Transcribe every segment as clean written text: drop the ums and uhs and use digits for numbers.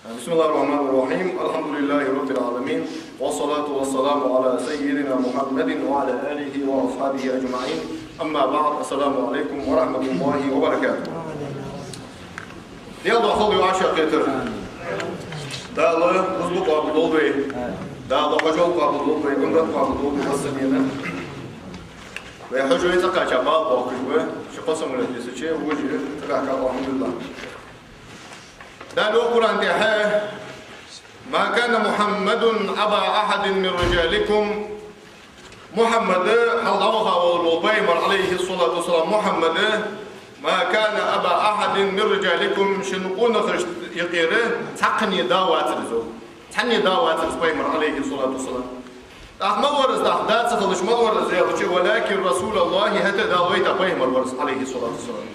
بسم الله الرحمن الرحيم. الحمد لله رب العالمين، والصلاة والسلام على سيدنا محمد وعلى آله وأصحابه أجمعين. أما بعد، السلام عليكم ورحمة الله وبركاته. Değerli akıl ve aşağı getir. Değerli hızlı kabul oldu. Değerli hocam kabul oldu. Gümrük kabul oldu. Nasıl yine? Ve hocayı zakaça bağlı bakış ve şu kısım üreticisi çe vücudu zakaça alhamdülillah. Değerli Kur'an diye ما كان محمد أبا أحد من رجالكم محمد الله والبيمر عليه الصلاة والسلام محمد ما كان أبا أحد من رجالكم شنقون يقيره تقني دعوات رزو تقني دعوات البيمر عليه الصلاة والسلام أحمد ورز أحداث خلش ما ورز ولكن رسول الله هتا دعوات بيمر ورز عليه الصلاة والسلام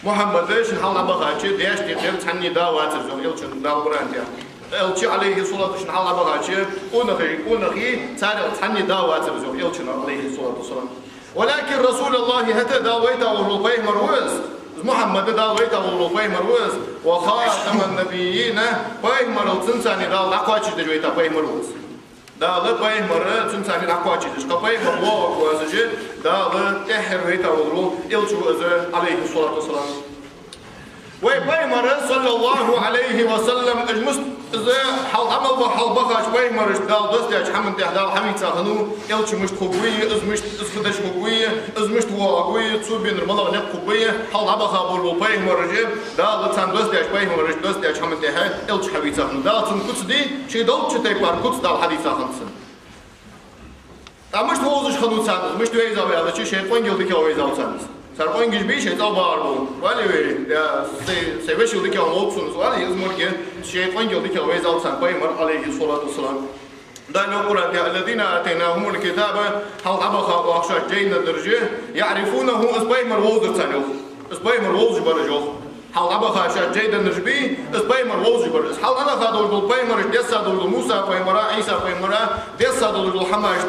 محمد شن حال بخاتي ديش تقير تقني دعوات رزو يلشن دعوان تيا elçi aleyhissalatu vesselam hala bagacı onları tani davet ediyor elçi aleyhissalatu vesselam. Walakin Rasulullah hata daveta ul peygamber was Muhammed daveta ul peygamber was ve khataman nabiyyin peygamber tani da laqaçı da joyta peygamber was. Dağlı peygamber tani laqaçı da peygamber was dağlı tehveta ul elçi aleyhissalatu vesselam. Ve peygamber sallallahu aleyhi ve sellem إذا حال عمل بحال بخاش باي مرش دال دوست يا حمد دال حميد ساخنو يلش مش قوية إز مش إزفدش قوية إز مش قوية تصوبين الملا نق قوية حال عمل خابور باي مرج دال تان دوست يا باي مرش دوست يا حمد ده يلش حميد ساخنو دال تن كوتس دي شيء دال شتى بار كوتس دال حديث ساخنسن مش توزش خنو سانس مش توي زاوي هذا شيء قوين يلدي كوي زاوي سانس سر قوين جيش بيش هيدا باربو ولی يا سيبش يلدي كوي موتسونس ولی يزمر كه شيء قوين يلدي كوي زاوي سان بايمر عليه الصلاة والسلام دان القرآن الذين آتيناهم الكتاب حال عبخا وأخشى جين الدرجة يعرفونه إس بايمر ووزر سانيو إس بايمر ووزر برجو حال عبخا شاد جين النجبي إس بايمر ووزر برج حال أنا خادول دول بايمر ديسا دول موسى بايمر عيسى بايمر ديسا دول حماش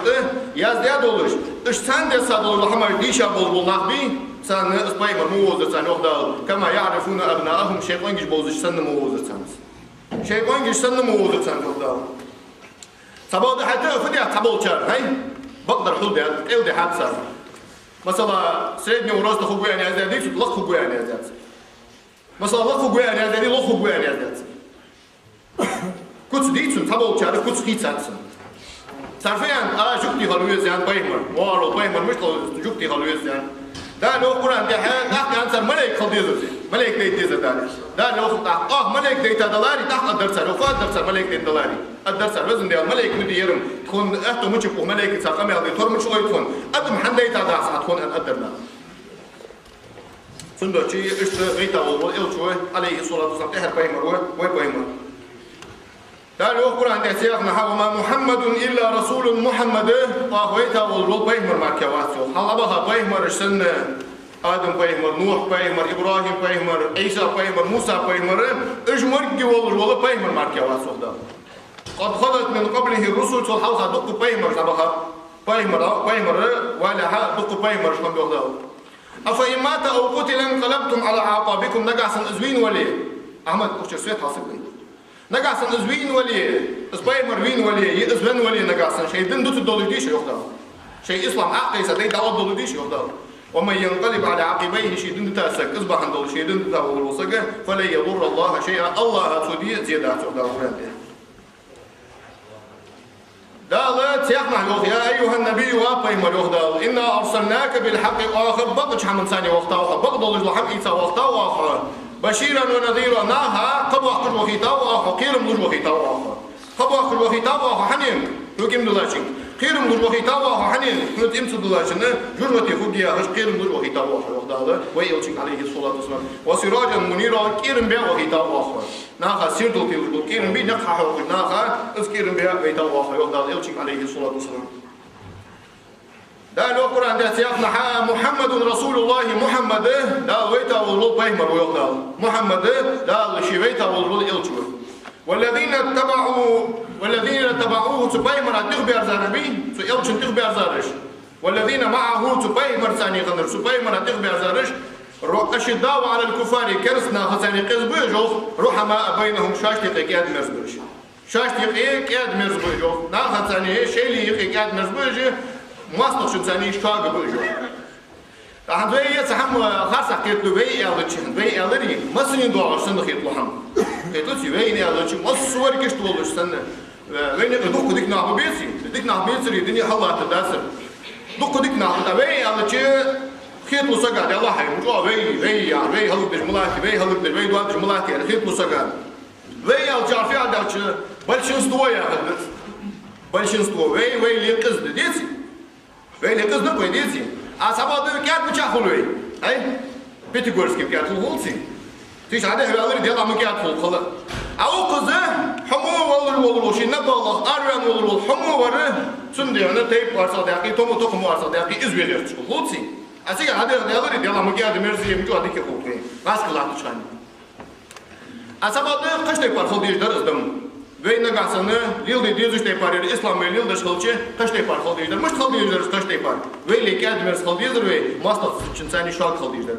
ياز ديا دولش إش سان ديسا دول حماش ديشا بول نخبي سان إس بايمر موزر سانيو دال كما يعرفون أبنائهم شيطان جيش بوزر سن موزر سانس شيطان جيش سن موزر سانيو دال سبب حتى فدي تبول شر هاي بقدر حل ده إيه ده حادثة مثلا سيدني وراسته خوجي يعني أزدادي سود لخ خوجي يعني أزداد مثلا لخ خوجي يعني أزدادي لخ خوجي يعني أزداد كنت ديتون تبول شر كنت خيت ساتسن تعرفين جوكتي خلوية زين بايمر وارو بايمر مش جوكتي خلوية زين ده لو قرآن ده نحكي عن سر ملك خلديزر ملك ديتيزر ده لو ملك ديتا دلاري تحت الدرس لو فات درس ملك ديت دلاري الدرس لازم ده ملك مديرم تكون أهتو مشبه ملك ساقمي هذي تور مش غير تكون أدم حنديتا ده ساعتكون أن أدرنا سندو شيء إيش غيتا والإل شوي عليه الصلاة والسلام تهر بايمر وبايمر ده لو قرآن ده سياقنا وما محمد إلا رسول محمد وهويتا والبايمر مع كواسو حلا بها بايمر السنة آدم بايمر نوح بايمر إبراهيم بايمر عيسى بايمر موسى بايمر إجمرجي والله بايمر مع كواسو ده قد خلت من قبله الرسل والحوض دق بايمر شبها بايمر ولا دق بايمر شلون بيقولوا أفإن مات أو قتل انقلبتم على أعقابكم نجعسن أزوين ولي أحمد أخش سويت حاسبني نجعسن أزوين ولي إسبايمر وين ولي يزبن ولي نجعسن شيء دين دوت الدولديش يقدر شيء إسلام عقيس ده دعوة الدولديش يقدر ومن ينقلب على عقبيه شيء دين تاسك أصبح عند شيء دين تاول وصقه فلا يضر الله شيئا الله تودي زيادات يقدر دال تيقنا لوخ يا أيها النبي وابيمر يخدال إنا أرسلناك بالحق آخر بقش حمن ثاني وقتا بقدل الحق إيسا وقتا آخر بشيرا ونذيرا ناها قبوا أخر وخيتا آخر قيرم لج وخيتا آخر قبوا أخر وخيتا آخر حنين يقيم دلاشين قيرم لج وخيتا آخر حنين كنت إمس دلاشين جرمتي خديا هش قيرم لج وخيتا آخر يخدال ويلشين عليه الصلاة والسلام وسراجا منيرا قيرم بيا وخيتا آخر ناخا سيردل في وجود كيرم بي نقحة حوق ناخا اسكيرم بها بيتا واخا يوضع إلشيك عليه الصلاة والسلام دا لو قرآن دا سياقنا محمد رسول الله محمد دا ويتا والله بايمر ويوضع محمد دا شي ويتا والله إلشيك والذين اتبعوه تبايمر تغبي أرزاربي إلشيك تغبي أرزارش والذين معه تبايمر ثاني غنر تبايمر تغبي أرزارش أشداء على الكفار كرسنا خساني قزبوجو رحماء بينهم شاشتي قياد مرزبوج شاشتي قياد مرزبوجو نا خساني شيلي قياد مرزبوج مصنع شنساني شاق بوجو عند ويا سهم خاصة كتلو ويا لتشين ويا لري مسنين دوار سنة خيطلو هم خيطلو تي ويا لتشين مصور كشتولو سنة وين دوك ديك نعبو بيسي الدنيا حلا تداسر دوك ديك نعبو ويا لتشين خيطلو سقاد الله حي مجوا وي هلوك دش ملاكي وي هلوك دش وي دوار دش ملاكي خيطلو سقاد ويا الجارفي عدالش بلشين ستوا يا خدت بلشين ستوا وي لي قصد ديتي وي لي قصد نقوي ديتي أصحاب كات بتشاخلوي أي بيتيغورسكي كات هولسي تيش هذا هو اللي ديال عم كات هول خلا أو قزة حمو والله شيء نبى الله أروان والله حمو وره سندي أنا تيب وارصاد ياكي تومو توكم وارصاد ياكي إزويلير تشوف هولسي أسيك هذا اللي ديال عم كات مرزي مجو هذيك هولكي راس كلاه تشاني أصحاب قش تيب وارصاد يجدر أزدم وين نقاسنا ليل ديزوش تيبار الإسلام ليل دش خلچه قش تيبار خل ديجدر مش خل ديجدر قش تيبار وين ليك أدمرس خل ديجدر وين ماستر شنساني شاق خل ديجدر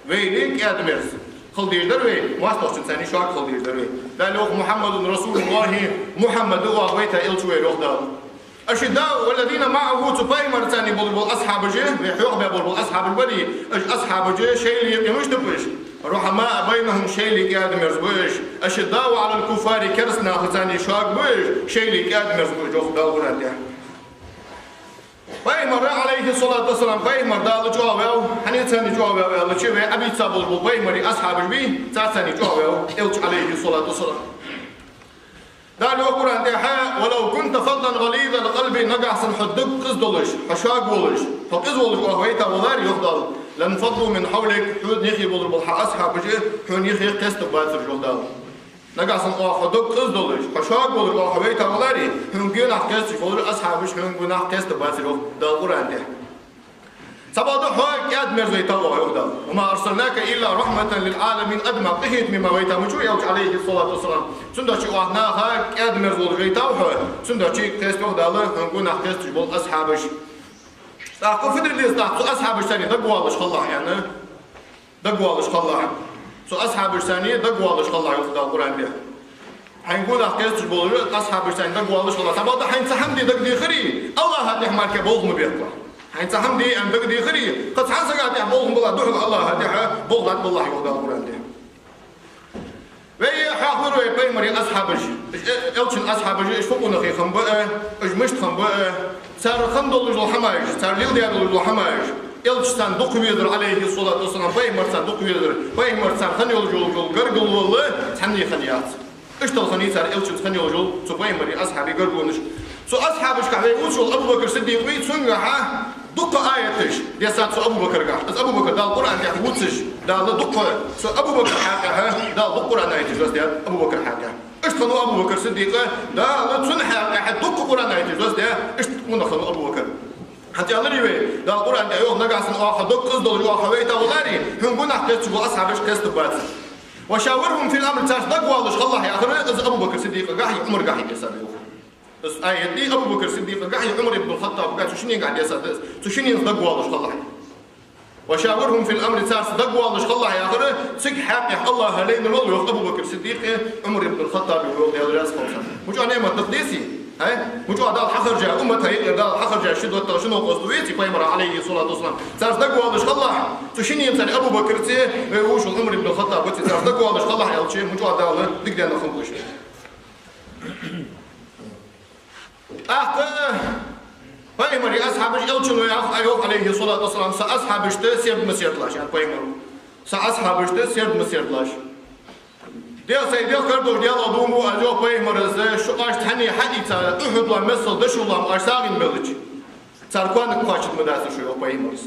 وين ليك أدمرس خل ديجدر وين ماستر شنساني شاق خل ديجدر وين لا لوح محمد رسول الله محمد هو بيته إلشوي روح أشداء والذين معه تباي مرتاني بول أصحاب جه بيحيوه بول أصحاب البدي أصحاب جه شيء اللي يمش تبش رحماء بينهم شيء اللي قاعد مرزبوش أشداء على الكفار كرسنا خزاني شاق بوش شيء اللي قاعد مرزبوش أخذ ورده بايمر عليه الصلاة والسلام بايمر دال جوابه حنيتاني جوابه الله شيء أبي تصابل بايمر أصحاب بي تاتاني جوابه إلش عليه الصلاة والسلام دالو القرآن تحا ولو كنت فظا غليظ القلب نقعس حدك قصدلش حشاق ولش فقز ولش وهويتا ولار يفضل لانفضوا من حولك حود يخي بضرب الحق أصحاب جه حون يخي قست باتر جهدال نقعس حدك قصدلش حشاق ولش وهويتا ولاري حون جناح قست فور أصحاب جه حون جناح قست باتر دال القرآن تحا سبادو حق ياد مرزيتا وهيفضل وما أرسلناك إلا رحمة للعالمين أدمى قهيت مما ويتا مجو يوج عليه الصلاة والسلام سندوشي وحنا حق ياد مرزول غيتا وحق سندوشي قست وهدالة هنقول نحقست جبول أصحابش أقول فدر ليس سو أصحابش ثاني دقوالش خلاح يعني دقوالش خلاح سو أصحابش ثاني دقوالش خلاح يفضل القرآن بيه حنقول نحقست جبول أصحابش ثاني دقوالش خلاح سبادو حين سحمدي دقدي خري الله هاتي حمالك بوغ مبيطلع حين سحمدي أن دقدي خري قد حنسقات يحبوغ بلا دوحق الله هاتي بوغلات بالله يفضل القرآن بيه وهي حاضر ويبيمري أصحابش إلشن أصحابش إيش فوقنا خي خنبأ إيش مشت خنبأ صار خندل جل حماش صار ليل ديال جل حماش إلش سان دق ويدر عليه الصلاة والسلام بيمر سان دق ويدر بيمر سان خنيل جل قرقل والله تحني خنيات إيش تلخني صار إلشن خنيل جل سو بيمري أصحابي قرقونش سو أصحابش كعبي وصل أبو بكر الصديق ويت سنجها دق آياتش ديسات سو أبو بكر قاعد أبو بكر دال القرآن ديال وصش دال دق سو أبو بكر حاجة دال دق القرآن آياتش بس ديال أبو بكر حاجة إيش خلوا أبو بكر الصديق دال تسن حاجة دق القرآن آياتش بس ديال إيش من خلوا أبو بكر حتى الله يبي دال القرآن ديال نجاس نواخذ دق قصدوا جو حويته ولاري هم قلنا حكيت شو أصحابش قصد بات وشاورهم في الأمر تاش دقوا ليش الله يا أخي أبو بكر الصديق قاعد عمر قاعد يسابيه بس آية دي أبو بكر الصديق قاعد عمر بن الخطاب قاعد شنو قاعد يسأل شنو يصدقوا الله خلاص وشاورهم في الأمر تاس صدقوا الله خلاص يا أخي سك حق الله هلين الله أبو بكر الصديق عمر بن الخطاب يقول يا راس خمسة مجوا نعمة تقديسي هاي مجوا دال حخر جاء أمة هي دال حخر جاء شدوا شنو قصدويتي بيمر عليه الصلاة والسلام تاس صدقوا الله خلاص شنو يمثل أبو بكر تي ويوش عمر بن الخطاب وتي تاس صدقوا الله خلاص يا شيء مجوا دال دقدنا خمسة بايمري أصحابش إلشنو أيوب عليه الصلاة والسلام سأصحابش تسير مسير لاش يعني بايمرو سأصحابش تسير مسير لاش ديال سيديال كردو ديال أدومو أجو بايمرز شو أش تحني حديثا أحد لا مثل دشو لا أرسالين بلج تركوان قاشد مدرسة شو بايمرز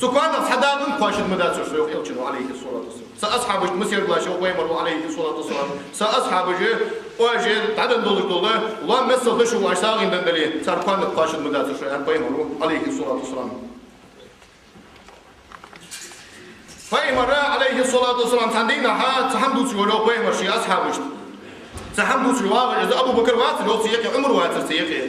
تكوان حدادن قاشد مدرسة شو إلشنو عليه الصلاة والسلام سأصحابش مسير لاش بايمرو عليه الصلاة والسلام سأصحابش واجي تعدن دولة الله مثل دشو أرسالين دندلي تركوان قاشد مدرسة شو بايمرو عليه الصلاة والسلام بايمر عليه الصلاة والسلام تندينا ها تحمدوا شو بايمر شيء أصحابش تحمدوا شو إذا أبو بكر واتر لو سيقي عمر واتر سيقي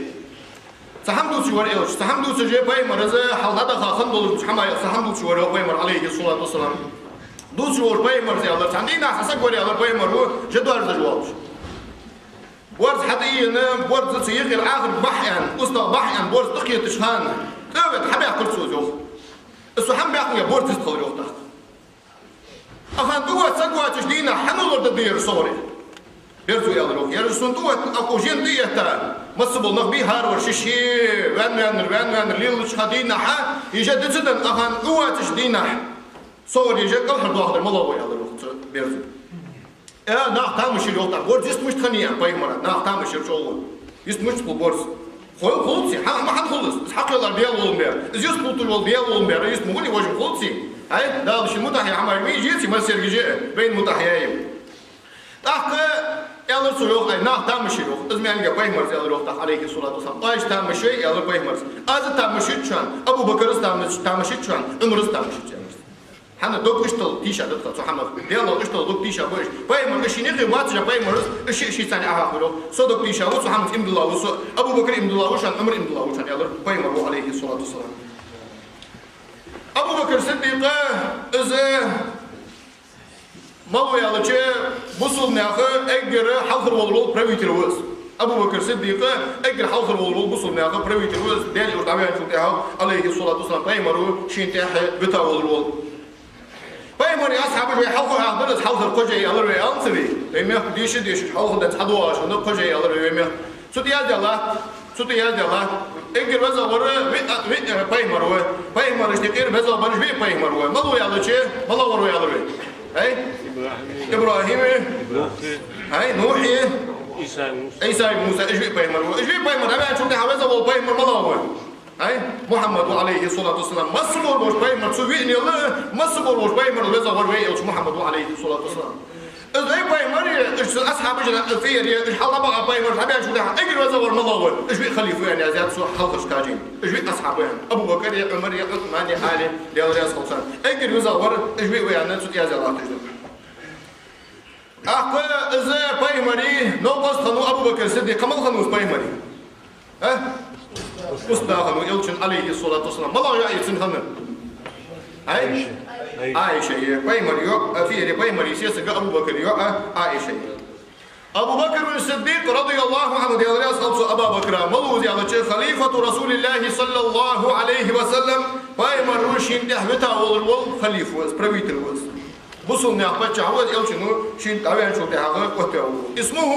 تحمدوا شو إيش تحمدوا شو بايمر إذا حلدا خاخن دول حما تحمدوا شو بايمر عليه الصلاة والسلام دوس جوار بايمر زي الله عندي ناس حسق وري الله بايمر هو جدول جوابش ورد حدينا ورد سيغي الآخر بحيان أصلا بحيان ورد تقية تشهان تابت حبيع كل سوزوخ السوحان بيعقل يبورد تستخدر يوخ تحت أخان دوات سقوات تشدينا حنو ورد الدير صوري يرزو يالروخ يرزو دوات أكو جين ديتا مصبول نغبي هارور شيشي وان ليلش خدينا حا يجدد سدن أخان دوات تشدينا صور يجد قل حرد واحد الملاوي يالروخ بيرزو ناخ تامشي اليوم بورد يست مش تخنيان بايمرة ناخ تامشي الشغل يست مش بالبورد خلصي ما حد خلص بس حق يلا بيال والمبير إذا يست بطل بيال والمبير يست مغني وجه خلصي هاي ده مش المتحية عمال مي جيتي ما سير جاء بين متحيين تحت يلا سلوك أي ناخ تامشي اليوم إذا ما يلقى بايمرز يلا روح تحت عليه الصلاة والسلام طايش تامشي يلا بايمرز هذا تامشي شان أبو بكر تامشي شان عمر تامشي شان حنا دوك اشتغل تيشا دكتور محمد يلا اشتغل دوك تيشا باش بايمر اشي نيجي واتجا بايمر اشي ثاني اخره سو دوك تيشا وسو محمد ابن الله وسو ابو بكر ابن الله وشان عمر ابن الله وشان يلا بايمر عليه الصلاه والسلام ابو بكر الصديق اذا مالو يلا تشي بوصل ناخ اجر حضر والرول بريفيتر وز ابو بكر الصديق اجر حضر والرول بوصل ناخ بريفيتر وز دال يرتعبان شو تاعه عليه الصلاه والسلام بايمر شين تاع بتاع والرول بايمر أصحاب الوي حوض عبدالله حوض القجي الله روي أنصري بيمه ديش حوض ده حدواش ونو قجي الله روي بيمه سوتي الله إجر بزا ورا بايمر هو بايمر اشتكير بزا برج بي بايمر هو ملو يالله شيء ملو ورو يالله روي هاي إبراهيم هاي نوحي عيسى موسى إجري بايمر هو إجري بايمر أبي أشوف ده حوزة والبايمر ملو هو هاي محمد عليه الصلاة والسلام مصبور وش بايمر سويني الله مصبور وش بايمر وبزا ورواي أو محمد عليه الصلاة والسلام إذا أي بايمر أصحاب جنا الفير الحلا بقى بايمر حبي أشوف ده أجر وزا ور مضاول إيش بي خليفة يعني أزياد صور حلقة شتاجين إيش بي أصحابه يعني أبو بكر يا عمر يا عثمان يا علي يا رياض خلصان أجر وزا ور إيش بي يعني سوت يا زلمة تجد أخ إذا بايمري نوقص خنو أبو بكر الصديق كمل خنوس بايمري أصدقائه يلشن عليه الصلاة والسلام ما لا يعيشن هنا عائشة بايمر يو في بايمر سياسة أبو بكر يو عائشة أبو بكر الصديق رضي الله عنه ديال رأس أبا بكر ملوز على خليفة رسول الله صلى الله عليه وسلم بايمر روشين دهبتا والول خليفة بريت الوز بصوا نأخذ شعوذ يلشنو شين تعبان شو تهاجر وتهاو اسمه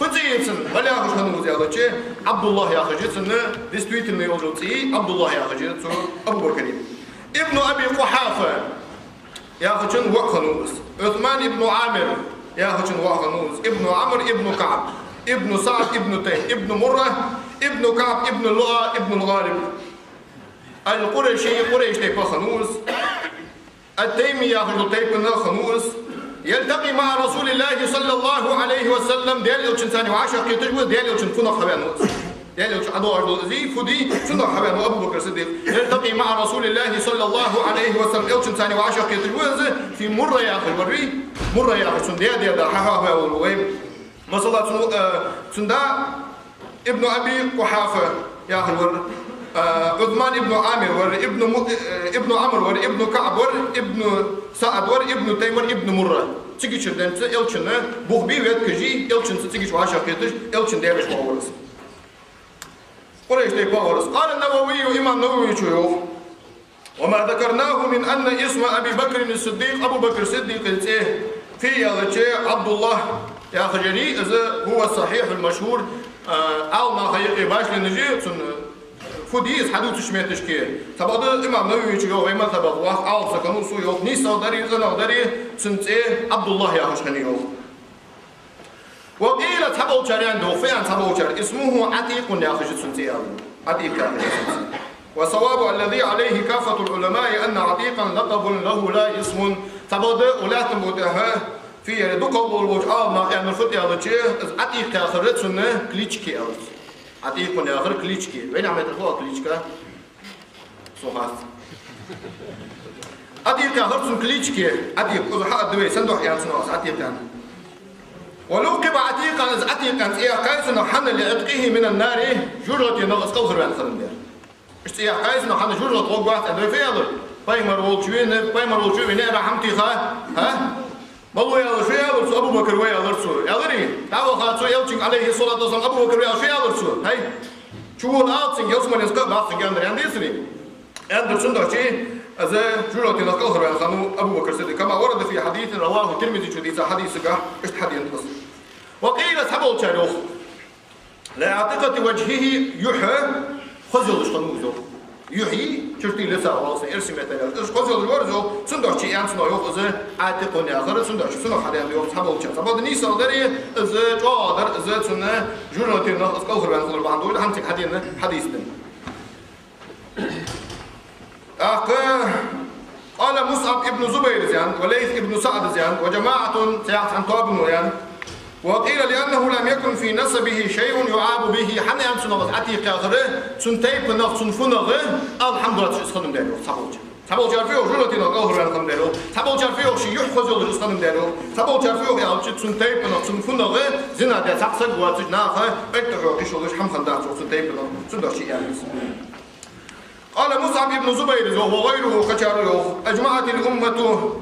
فتيسن ولا يأخذ هنوز على عبد الله يأخذ سنة دستويت اللي يوجد عبد الله يأخذ أبو بكر ابن أبي قحافة يأخذ وخنوز عثمان ابن عامر يأخذ وخنوز ابن عمرو ابن كعب ابن سعد ابن تيم ابن مرة ابن كعب ابن لؤى ابن الغالب القرشي قريش تيبا خنوز التيمي يأخذ تيبنا خنوز يلتقي مع رسول الله صلى الله عليه وسلم ديال يوتشن ثاني وعشر كيتجوز ديال يوتشن فنا خبانوس ديال يوتشن عدو زي فدي فنا خبانو أبو بكر الصديق يلتقي مع رسول الله صلى الله عليه وسلم يوتشن ثاني وعشر كيتجوز في مرة يأخذ وري مرة يأخذ ديال دا حها والويم مثلا سندا ابن أبي قحافة يأخذ ور عثمان ابن عامر ور ابن عمرو ور ابن كعب ور ابن سعد ور ابن تيمر ابن مرة تيجي شدن يلشن بوخبي ويد كجي يلشن تيجي وعشر كيتش يلشن ديرش باورس قريش دي باورس قال النووي إمام النووي شيوخ وما ذكرناه من أن اسم أبي بكر الصديق أبو بكر الصديق في عبد الله يا خجري إذا هو الصحيح المشهور أو ما خيقي باش لنجي فوديس حدود شميتش كيه تبعد الإمام النووي يجوا وما تبعد واحد عاوز كانوا سويو نيسا داري زنا داري سنت عبد الله يا خشنيو وقيل تبعو جريان دو فين تبعو جر اسمه عتيق يا خش سنت عتيق وصواب الذي عليه كافة العلماء أن عتيقا لقب له لا اسم تبعد أولاد متها في دقوا والوجعة ما يعني الفتية على شيء عتيق آخر سنة كليتشكي عتيق من آخر كليتشكي وين عم يدخلوا كليتشكا؟ صوهاس عتيق آخر سن كليتشكي عتيق إذا حد دوي صندوق يعني سنواس عتيق يعني ولوقب عتيقا إذا عتيقا إيه قيس نحن لعتقه من النار جرة ينقص قوس ربان خلنا إيش إيه قيس نحن جرة وقعت عند في هذا Paymar olçu ne rahmeti ha? Malı ya şey alırsa Abu Bakır ve alırsa. Alırı. Tava hatso elçin aleyhi salatu vesselam Abu Bakır ve şey alırsa. Hay. Çuval alsın Osman eska baksın gönderen değilsin. Anderson da şey az جرأة نقله عن خانو أبو بكر الصديق كما ورد في حديث رواه الترمذي حديث حديثك إيش حديث نص وقيل سبع شروخ لا عتقة وجهه يحى خزل الشنوزو يحيي شرطي لسا واسع إرسم مثلا إيش خزل الورزو سندر شيء يعني سنو يوخ إذا عتقني آخر سندر شيء سنو حدا يوخ سبع شروخ سبع نيسا دري إذا جادر إذا سنة جرأة نقله عن خانو بعندول هم تك حديث قال مصعب ابن زبير زيان وليث ابن سعد زيان وجماعة سيعت عن طابن ويان وقيل لأنه لم يكن في نسبه شيء يعاب به حنا يمسون عتيق آخره سنتيب نفس سنفنغ الحمد لله اسخدم دارو سبوج عارفيه جلتنا قهر عن دارو سبوج عارفيه شيء يحفظ الاسخدم دارو سبوج عارفيه يا سنتيب نفس سنفنغ زنا ده سقسق واتناخه بتحو كشولش حم خندات سنتيب نفس سندر شيء يعني قال مصعب بن زبير وغيره كشاره أجمعت الأمة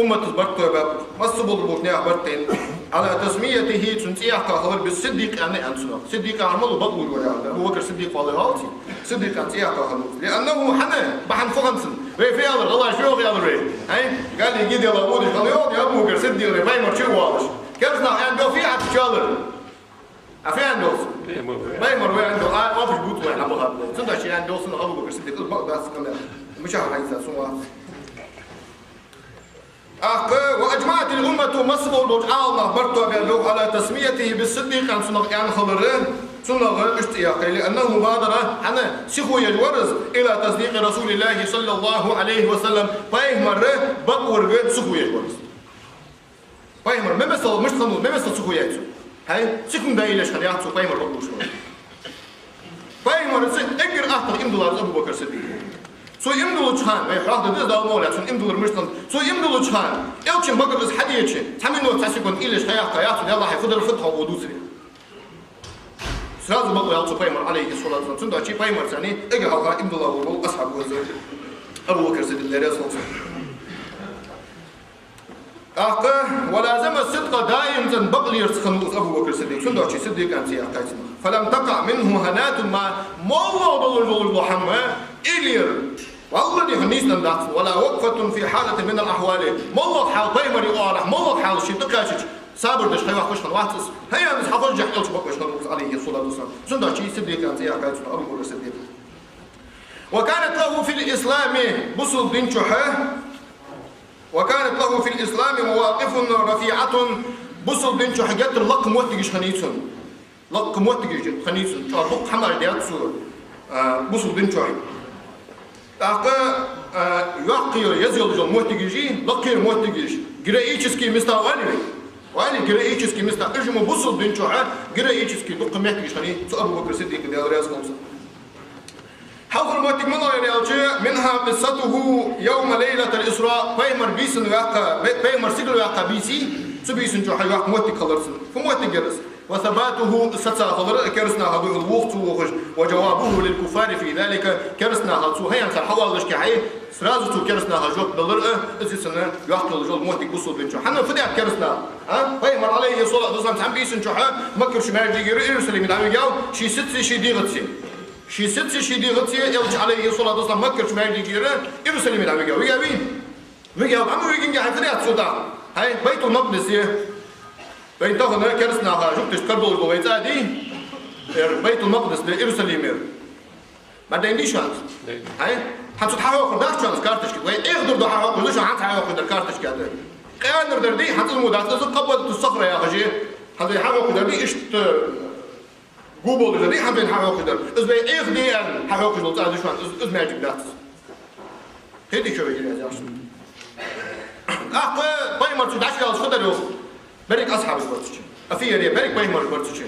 أمة برتباب مصب البوتنيا برتين على تسميته تنتيح كهر بالصديق أنا أنسنا صديق عمل بقول ولا أبو بكر صديق والله هاتي صديق أنتيح كهر لأنه حنا بحن فغنسن في هذا الله شو في هذا هاي قال لي جدي الله بودي قال يا أبو بكر صديق ما يمرشوا واش كيفنا عنده في عاد شالر عفيا عنده ما يمر وين عنده ما فيش بوت وين أبو هذا صدق شيء عنده صنع أبو بكر صديق بس كمان مش عارف هاي سوا وأجمعت الأمة مصر والبرجعالنا برتوا على تسميته بالصديق عن صنع يعني خبرين صنع اشتياقي لأنه بادر حنا سخو يجورز إلى تصديق رسول الله صلى الله عليه وسلم فاهمر بقور غير سخو يجورز فاهمر ما مثل مش خنود ما مثل سخو يجورز هاي سكون دايلش خليها تسوق بايمر بقول شو بايمر اجر اخطر $1 ابو بكر الصديق سو $1 çhan ve rahda da dalmola sun $1 mishtan سو $1 çhan elçin bagırız hadiyeçi tamino tasikon ilish hayatı Allah hafıdır fıtha ودوسري سراز بقول يا بايمر عليه الصلاه والسلام سند شي بايمر ثاني اجر الله $1 واصحاب ابو بكر الصديق لا رسول ولازم الصدق دائما بقل يرسخن أبو بكر الصديق سندوش صديق أنت يا قاتنا فلم تقع منه هنات ما الله ضل محمد إلير والله دي خنيسنا ندعس ولا وقفة في حالة من الأحوال والله حال بايمر يقارح والله حال شيء تقاشش صابر دش خيوح كشخن واحتس هيا مش حفظ جح قلت بقش خلوص عليه الصلاة والسلام سندوش صديق أنت يا قاتنا أبو بكر الصديق وكانت له في الإسلام بصل بن شحه وكانت له في الإسلام مواقف رفيعة بصل بنت حاجات اللق موتجش خنيسون لق موتجش خنيسون شو حمر ديات سور بصل بنت أقا يقي يزيل جو موتجشي لقي موتجش جرائيشسكي مستوالي وعلي جرائيشسكي مستوى إجمع بصل بنت جرائيشسكي لق موتجش خني أبو بكر الصديق ده رئيس خمسة حضر موتك منها قصته يوم ليلة الإسراء بيمر بيسن واقع بيمر سجل واقع بيسي سبيسن جو حي واقع موتك خلرسن فموتك جرس وثباته ستة خلر كرسنا هذا الوقت وجوابه للكفار في ذلك كرسنا هذا هي أنت حوالش كحي سرازته كرسنا هجوك دلر إذا سنة واقع الجول موتك بصل بنشو حنا فدي كرسنا بيمر عليه الصلاة والسلام سام بيسن جو حي مكر شمال ديجر إرسل من عم يجاو شي ست شي ديغتسي شي ست شي ديغتسي يلج عليه الصلاة والسلام مكر شمال ديجر إرسل من عم يجاو ويا عمو يجي حفريات سودان هاي بيت المقدس بين تاخذ كرسنا جبتش كربل البويت عادي بيت المقدس لإيروساليم بعدين دي شانس هاي حنصد حاول داش شانس كارتش كده وين اقدر ده حاول ليش عن حاول كارتش كده قانر دردي حتى المودات قبل الصخره يا خجي هذا حاول دردي ايش جوجل دردي حبين حاول كده از بي اخدي ان حاول كده تعال شو از ماجيك دات هدي شو يجي يا جاش بايمر تدعش على صدره بريك أصحاب البرتشين أفيا ريا بريك بايمر البرتشين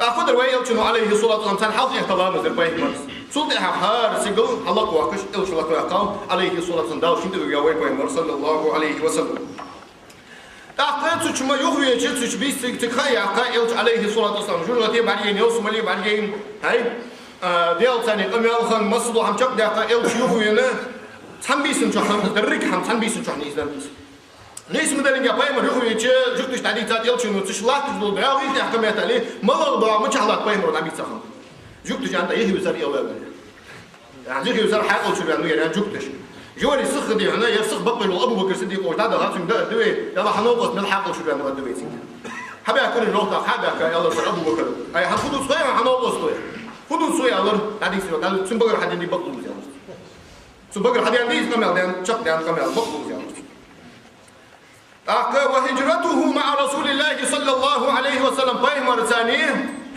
أخذ الوعي ألشنو عليه الصلاة والسلام حظ احتضام ذي بايمر سلطة حار سجل حلق واقش ألشوا لك ويقام عليه الصلاة والسلام داو شنو يجاوي بايمر صلى الله عليه وسلم أخذ سوتش ما يخرج يجت سوتش بيس تخيل أخذ عليه الصلاة والسلام شو الوقت بعدين يوصل ملي بعدين هاي ديال ثاني قم يالخن مصلو هم شق ده أخذ يخرج تحمبيسن شو حنا درك حم تحمبيسن شو حنا إذا ليش مدرين يا بايمر يخوي جوكتش تعدي تعدي يلشون وتشلات تقول بيا وين تحكم يا تالي ما لغبا ما شحلات بايمر نبي تسخن جوكتش أنت يهي وزار يلا يعني جوكي وزار حاقل شو يعني يعني جوكتش جوالي سخ دي هنا يسخ بطل وأبو بكر صديق وتعدى غاتم ده دوي يلا حنوقف من حاقل شو يعني غدوي حبي أكل اللقطة حبي أكل يلا صار أبو بكر أي هنخدو صويا حنوقف صويا خدو صويا الله تعدي سوى تعدي سنبقر حد يدي بطل يعني سنبقر حد يدي كمل يعني شق يعني كمل بطل يعني وهجرته مع رسول الله صلى الله عليه وسلم بايمر ثاني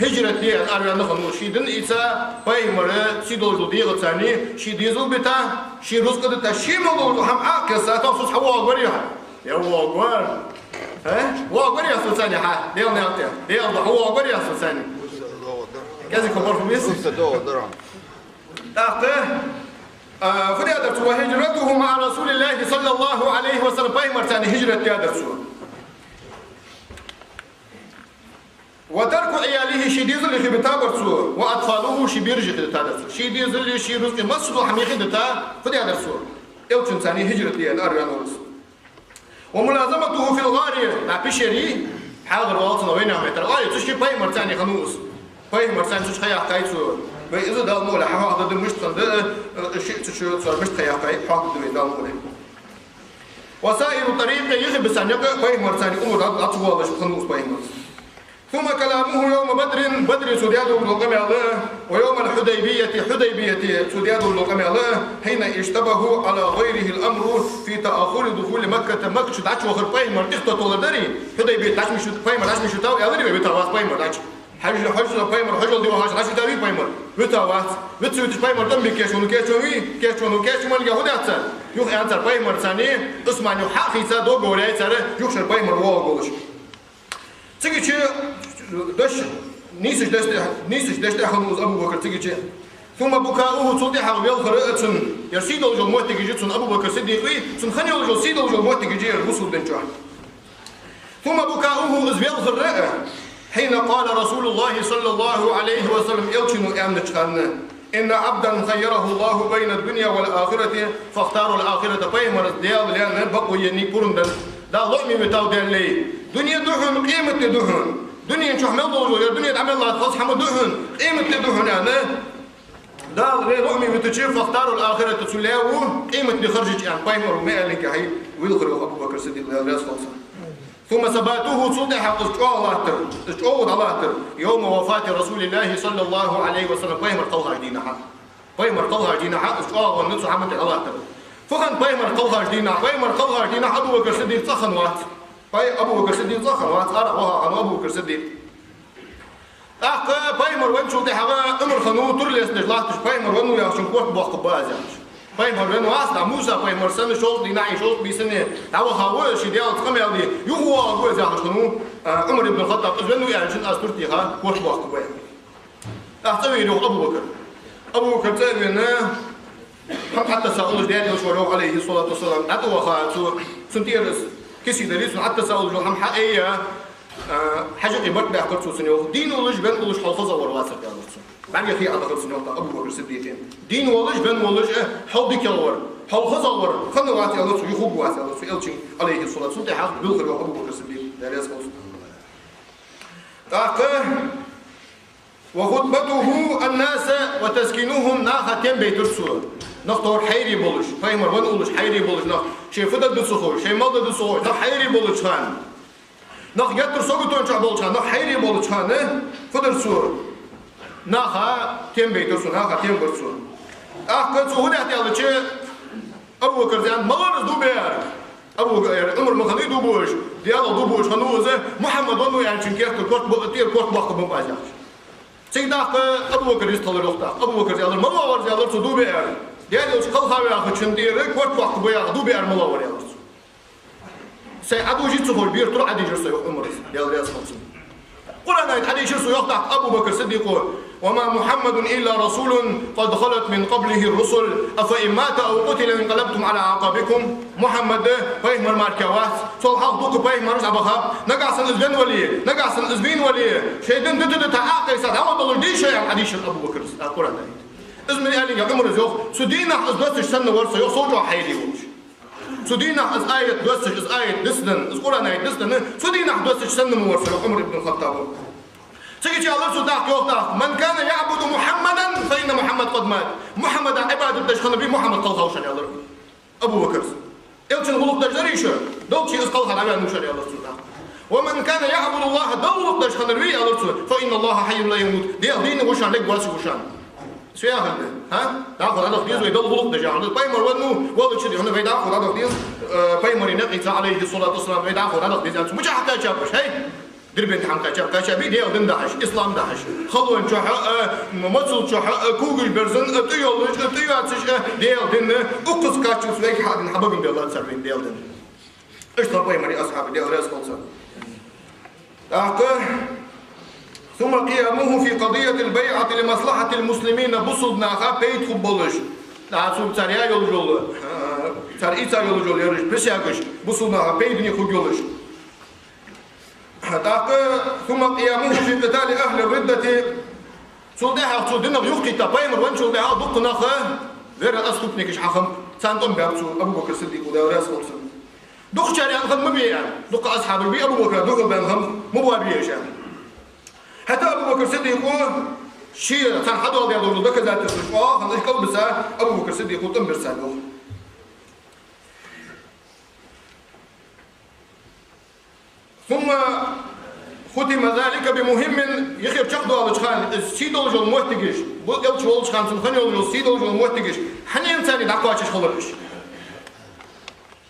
هجرة دي الأريان نخنو شيدن إيسا بايمر سيدول دي ثاني شيديزو بتا شي رزق دتا شي مدول هم عاكسة تفصح واغوريها يا واغور ها واغوري يا ثاني ها ديال نعطيه ديال واغوري يا ثاني كذا كبر في مصر فدي أدرس وهجرته مع رسول الله صلى الله عليه وسلم بايمر ثاني هجرة دي أدرسوا وترك عياله شي ديزل اللي بتابرسوا وأطفاله شي بيرجع تدرسوا شي ديزل شي رزق مصر وحميخي دتا فدي أدرسوا إلتون ثاني هجرة دي الأريان وملازمته في الغار مع بشري حاضر والله وين عملت الغار تشكي بايمر ثاني خنوس بايمر ثاني تشكي يا قايتو إذا ده المولى حاضر ده مش صندق الشيء تشو صار مش خيار قايت حاضر ده المولى وسائر الطريق يخبز ثاني بايمر ثاني أمور أطول بس خنوس بايمر ثم كلامه يوم بدر سودياده بالقمع الله ويوم حديبية سودياده بالقمع الله حين اشتبهوا على غيره الأمر في تأخر دخول مكة شو تعش وخر بايمر تخطط ولا دري حديبية تعش مش بايمر تعش مش تاو يا دري بيتواس بايمر تعش حاجة بايمر حاجة دي وهاش تعش تاوي بايمر بيتواس بتسوي بايمر تم بكيشون من يهودي أتصل يخ أنصر بايمر ثاني اسمع حقي سادو بولاي سر يخشر بايمر واقولش تيجي دش نيسش دشت خنوز أبو بكر تيجي ثم بكاؤه صدح ويلخر أتن يرسيد الجو موت تيجي سن أبو بكر صديقي سن خني الجو سيد الجو موت تيجي الرسول بن جوان ثم بكاؤه إذ يلخر حين قال رسول الله صلى الله عليه وسلم يلشن أمن إن عبدا خيره الله بين الدنيا والآخرة فاختاروا الآخرة بايمر ديال لأن بقوا يني بورندن دا لقمي بتاو ديال لي دنيا دهن قيمة دهن دنيا شو حمل الله دنيا تعمل الله خلاص حمل دهن قيمة دهن أنا دا لقمي بتشير فاختاروا الآخرة تسلاو قيمة بخرجك يعني بايمر وما لك هي ويلخروا أبو بكر الصديق الله ثم ثباته صدح استعوض الله تر يوم وفاة رسول الله صلى الله عليه وسلم بايمر قوها جدينا بايمر قوها جدينا استعوض والنص حمد الله تر فخن بايمر قوها جدينا أبو بكر الصديق صخن وات أبو بكر الصديق صخن وات أرى عن أبو بكر الصديق بايمر وين شو تحوا أمر خنو ترليس نجلاتش بايمر وينو يا شنكوت بوق بازيش بايمر وينو أصلا موسى بايمر سنة شوط ديناعي شوط بسنة تعوا خاوش ديال تقمي عليه يهو أقول زي خنو عمر بن الخطاب إذنو يعني شن أسترتي خا كوت بوق بايمر أحتوي له أبو بكر تابعنا حتى سأقول ديالي وشوره عليه الصلاة والسلام أتوا خاطو سنتيرس كسي دريس حتى سأقول هم حقيقة حاجة قيمت بأخر سنيو دين ولج بن ولج حافظة ورواسر يا رسول بعد يخي على آخر سنيو أبو بكر الصديقين دين ولج بن ولج حوضك الور حافظة ور خلنا واتي الله سو يخوب واتي الله سو يلشين عليه الصلاة والسلام سنتي حق بالخير أبو بكر الصديق دريس وخطبته الناس وتسكينهم ناختين بيت الرسول نختار حيري بولش فايمر ونقولش حيري بولش نخ شيء فضل دسخور شيء مضى دسخور نخ حيري بولش خان نخ يتر سوقتون شعب بولش خان نخ حيري بولش خان فضل سور ناخا تيم بيت الرسول ناخا تيم برسول كنت هنا احتيال شيء أبو بكر زين مغرز دوبير أبو عمر مخلي دوبوش ديالو دوبوش خنوزه محمد ونو يعني شنكيرت كورت بقتير كورت باخذ من باجاش سيدنا أبو بكر يستطيع الوقت أبو بكر يالر ملاور يالر تدو بير ديالي وش خل خاوي أخذ شندير كورت وقت بيا دو بير ملاور يالر سي عدو جيت سفر بير تروح عدي جرسي عمر يالر ياسمع قرنا يتعدي جرسي يقطع أبو بكر صديقه وما محمد إلا رسول قد خلت من قبله الرسل أفإن مات أو قتل انقلبتم على أعقابكم محمد بايمر ماركوات صلحه دوك بايمر أبخاب نقع سنزبين وليه نقع سنزبين وليه شيدن دد تعاقي سد عوض الله دي شيء حديث أبو بكر القرآن İzmir elin ya umuruz yok. Su dinah az dösüş sen varsa yok soğucu hayli olmuş. Su dinah az ayet dösüş az ayet disden az Kur'an ayet disden su dinah dösüş sen mi varsa yok Umar ibn Khattab. Segi Allah su dak yok dak. Men kana ya'budu Muhammadan fe inne Muhammad qad mat. Muhammad ibadet dışkını bir Muhammed qalxavşan alır. Abu Bakr. Elçin quluqdaşları işi. Dolçi iz qalxan avan muşari alır su dak. ومن كان يعبد الله دولق داش خنروي alırsa فإن الله حي لا يموت. Diye dini وشان لك واسي وشان. سويا هذا ها داخل هذا ديز ويدل قلوب دجان بايمر ونو والله شدي هنا بيداخل هذا ديز بايمر نقيت عليه الصلاة والسلام بيداخل هذا ديز مش حتى شابش هاي در بنت حمقى شابي ديال دين داعش إسلام داعش خلوا نشوح مصل شوح كوجل برزن أتيولج أتياتش ديال دين أقص كاتشوس ليك حد حبابين ديال الله سرين ديال دين إيش طبعا مري أصحاب ديال رأس قلصان ثم قيامه في قضية البيعة لمصلحة المسلمين بصدنا خا بيت خبولش لا سوب تريا يولجول تريتا يولجول يرش بسياقش بصدنا خا بيت خبولش ثم قيامه في قتال أهل الردة سودها سودنا يخطي تبايمر وان سودها ضقنا خا غير أسقطنيكش حخم سانتم بيابسو أبو بكر الصديق وده راس قلصان دق شارع خم مبيعان دق أصحاب البي أبو بكر دق بينهم مبابيشان حتى أبو بكر الصديق شيء كان حدا قاعد يقول له كذا تسمع خلنا يقول بس أبو بكر الصديق تم برساله ثم ختم ذلك بمهم يخير شخصه على شخان السيد وجه المحتجش بقول شو وجه خان سنخني وجه السيد وجه المحتجش حنين ثاني دعوة خلرش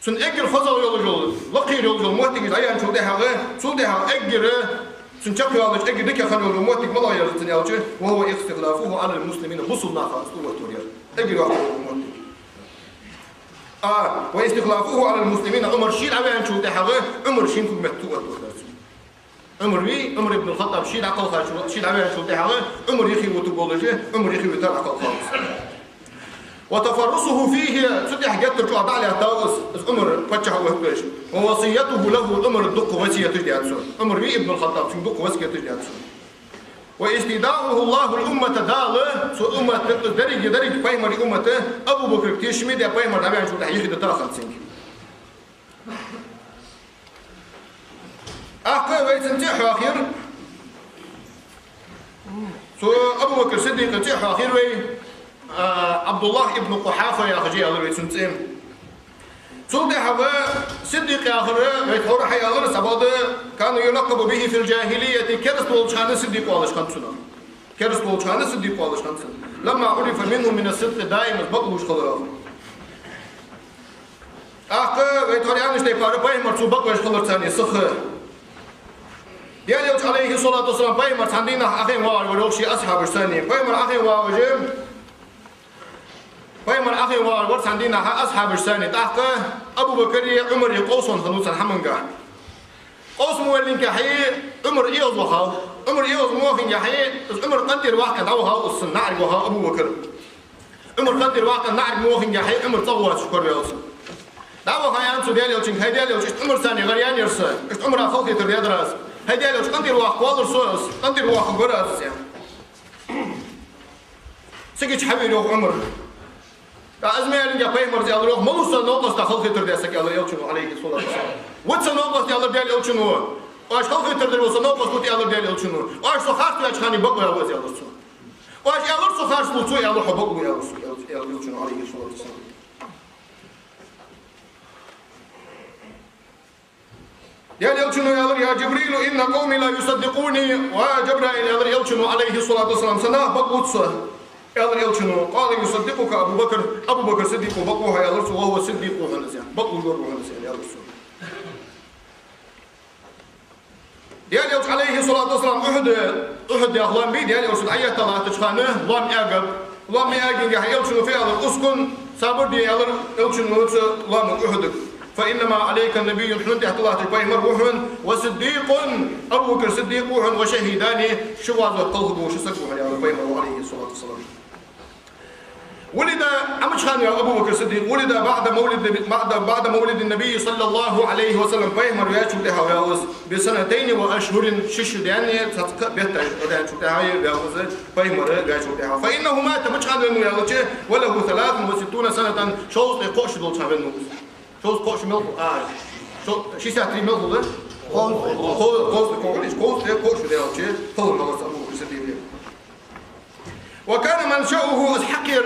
سن أجر خزر وجه لقي وجه المحتجش أيام شو ده هذا شو ده أجر سنشقي على أجر دك خلوا الموتك ما لا يرتني أوجه وهو استخلافه على المسلمين بصلنا خاص وتوريا أجر واحد الموتك واستخلافه على المسلمين عمر شيل عوان شو تحقه عمر شين كم مكتوب عمر ابن الخطاب شيل عقل خاص شيل عوان شو تحقه عمر يخي وتقولجه عمر يخي وتر عقل خاص وتفرسه فيه سدح جت ترجع على تاوس عمر فتح وهبش ووصيته له عمر الدق وصيه تجداتسون عمر ابن الخطاب شو دق وصيه تجداتسون واستداعه الله الامه دال سو امه درج بايمر امته ابو بكر تشمد بايمر دابان شو تحيخ دتاخل سين اخي ويتنتح اخر سو ابو بكر صديق تنتح اخر وي عبد الله ابن قحافة يا أخي الله يسنتم سودة هذا صديق يا أخي ويتحور حي الله سبادة كانوا يلقب به في الجاهلية كرس والشان صديق والش خمسنا كرس والشان صديق والش خمسنا لما عرف منه من الصدق دائما بقوش خلاه أخي ويتحور يعني شيء فارق باي مرتو بقوش خلاه ثاني صخر ياليوش عليه الصلاة والسلام باي مرت عندنا أخي وار ولوشي أصحاب الثاني باي مر أخي واجب بايمر أخي وارورس عندنا أصحاب الثاني تحت أبو بكر عمر يقوسون خلوصا حمنجا قوس مولين كحي عمر إيوز وها عمر إيوز موخين كحي عمر قدر واحد دوها الصناع وها أبو بكر عمر قدر واحد نعرف موخين كحي عمر طوّر شكر يوص دعوة هاي أنتو ديالي وشين هاي ديالي وش عمر ثاني غريان يرسل عمر أخوك يتربي درس هاي ديالي وش قدر واحد والر سوس قدر واحد قرأس يعني سكيت حبيبي عمر أزمير يا بايمر زي الله ملوسا نوقس تخلق ترديسك الله يلشنو عليه الصلاة والسلام وتس نوقس يا الله ديال يلشنو واش خلق ترديس نوقس قلت يا الله ديال يلشنو واش سخرت يا خاني بقوا يا وزي الله سبحانه واش يا الله سخرت قلت يا الله حبقوا يا الله يلشنو عليه الصلاة والسلام يا يلشنو يا الله يا جبريل إن قومي لا يصدقوني وجبرائيل يا الله يلشنو عليه الصلاة والسلام سنا بقوتسه يالر يلشنو قال يصدقك أبو بكر صديق بقوها يالر وهو صديق وهنزيان بقو جور وهنزيان يالر ديال يوش عليه الصلاة والسلام أحد يا أخوان بي ديال يوش العية طلعت تشخانه لام يعقب لام يعقب يلشنو في يالر أسكن صابر دي يالر يلشنو لام أحدك فإنما عليك النبي حنت تحت الله تباي مروح وصديق أبو بكر صديق وشهيدان شواذ الطلب وشسكوا عليه عليه الصلاة والسلام ولد أمشخان يا أبو بكر الصديق ولد بعد مولد النبي صلى الله عليه وسلم فيهم رياش وتهاوز بسنتين وأشهر شش يعني تتق بيت رياش وتهاوز فيهم رياش وتهاوز فإنه مات مشخان لأنه يالله وله 63 سنة شوز يقوش دول شابنو شوز قوش ملك شو شي ساتري ملك ده قوس يقوش ديالله طول ما أبو بكر الصديق وكان منشأه حقير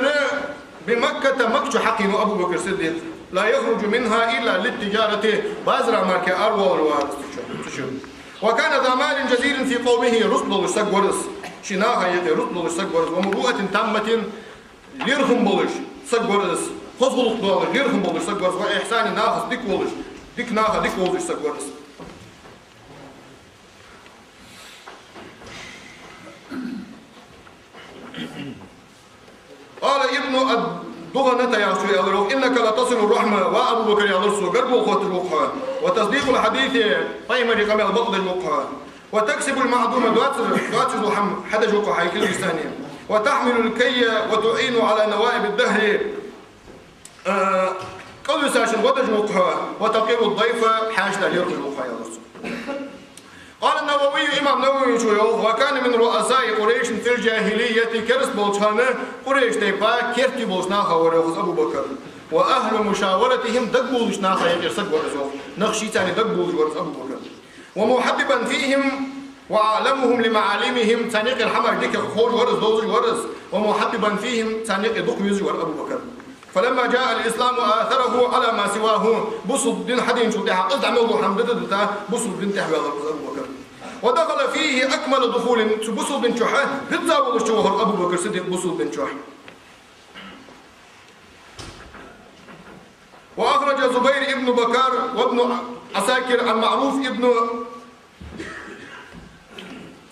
بمكة مكة حقير أبو بكر الصديق لا يخرج منها إلا للتجارة بازرع ماركة أروى والوارث وكان ذا مال جزيل في قومه رسل السقورس شناها يقي رسل السقورس ومروءة تامة ليرهم بولش سقورس خذلق دولار ليرهم بولش سقورس وإحسان ناخذ ديك بولش ديك ناخذ ديك بولش سقورس قال ابن الدغنة يا سوي الله إنك لا تصل الرحمة وأبو بكر يا رسول قرب وخوت الوقحة وتصديق الحديث طيب رقم البغض الوقحة وتكسب المعدومة دواتز الحم حدج وقحة كل ثانية وتحمل الكي وتعين على نوائب الدهر قول ساشن ودج وقحة وتقيم الضيف حاجة ليرضي الوقحة يا رسول قال النووي إمام نووي شويوخ وكان من رؤساء قريش في الجاهلية كرس بولشانه قريش تيبا كيرتي بولشناخا وريوخ أبو بكر وأهل مشاورتهم دق بولشناخا يقرسك ورزوخ نخشي تاني دق بولش ورز أبو بكر ومحببا فيهم وعالمهم لمعالمهم تانيق الحمر ديك خوش ورز دوزج ورز ومحببا فيهم تانيق دق يزج ور أبو بكر فلما جاء الإسلام آثره على ما سواه بصد دين حدين شو تها قصد عمله حمدته بصد دين تحوي أبو بكر ودخل فيه أكمل دخول بصد بن شحة بتزاول الشوهر أبو بكر صديق بصد بن شحة وأخرج زبير ابن بكر وابن عساكر عن معروف ابن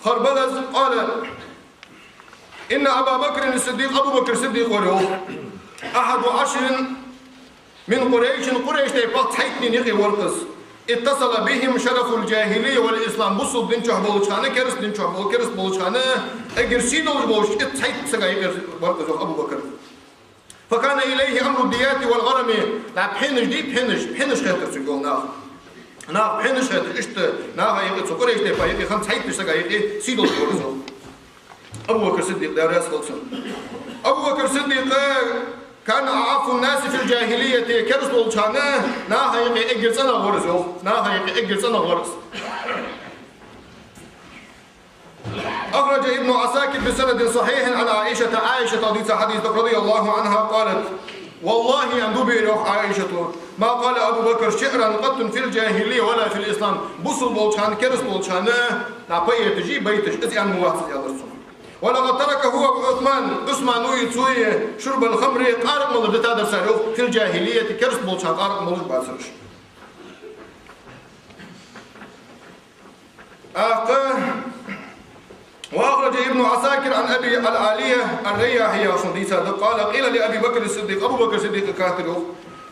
خربلز قال إن أبا بكر الصديق أبو بكر الصديق وريه 11 من قريش تيبقى تحيتني نقي ورقص اتصل بهم شرف الجاهلية والإسلام بصوا بن شعب بولشانة كرس بن شعب كرس بولشانة أجرسين بولش اتحيت سجاي ورقص أبو بكر فكان إليه أمر الديات والغرم لا بحنش دي بحنش خاطر سجون ناخ بحنش خاطر إشت ناخ يقص قريش تيبقى يقي خمس حيت سجاي سيدو ورقص أبو بكر الصديق ده رأس خلصان أبو بكر الصديق كان أعاف الناس في الجاهلية كرس بولشانه ناها يقي إجل سنة غرز ناها يقي إجل سنة غرز أخرج ابن عساكر بسند صحيح عن عائشة حديث رضي الله عنها قالت والله أن دبي روح عائشة ما قال أبو بكر شعرا قط في الجاهلية ولا في الإسلام بصل بولشان كرس بولشانه نعطيه تجيب بيتش إزيان مواصل يا الله ولقد ترك هو عثمان ويتسوي شرب الخمر قارب مولد تادر ساروف في الجاهلية كرس بولشان قارب مولد باسرش وأخرج ابن عساكر عن أبي العالية الرياحية قال قيل لأبي بكر الصديق أبو بكر الصديق كاتله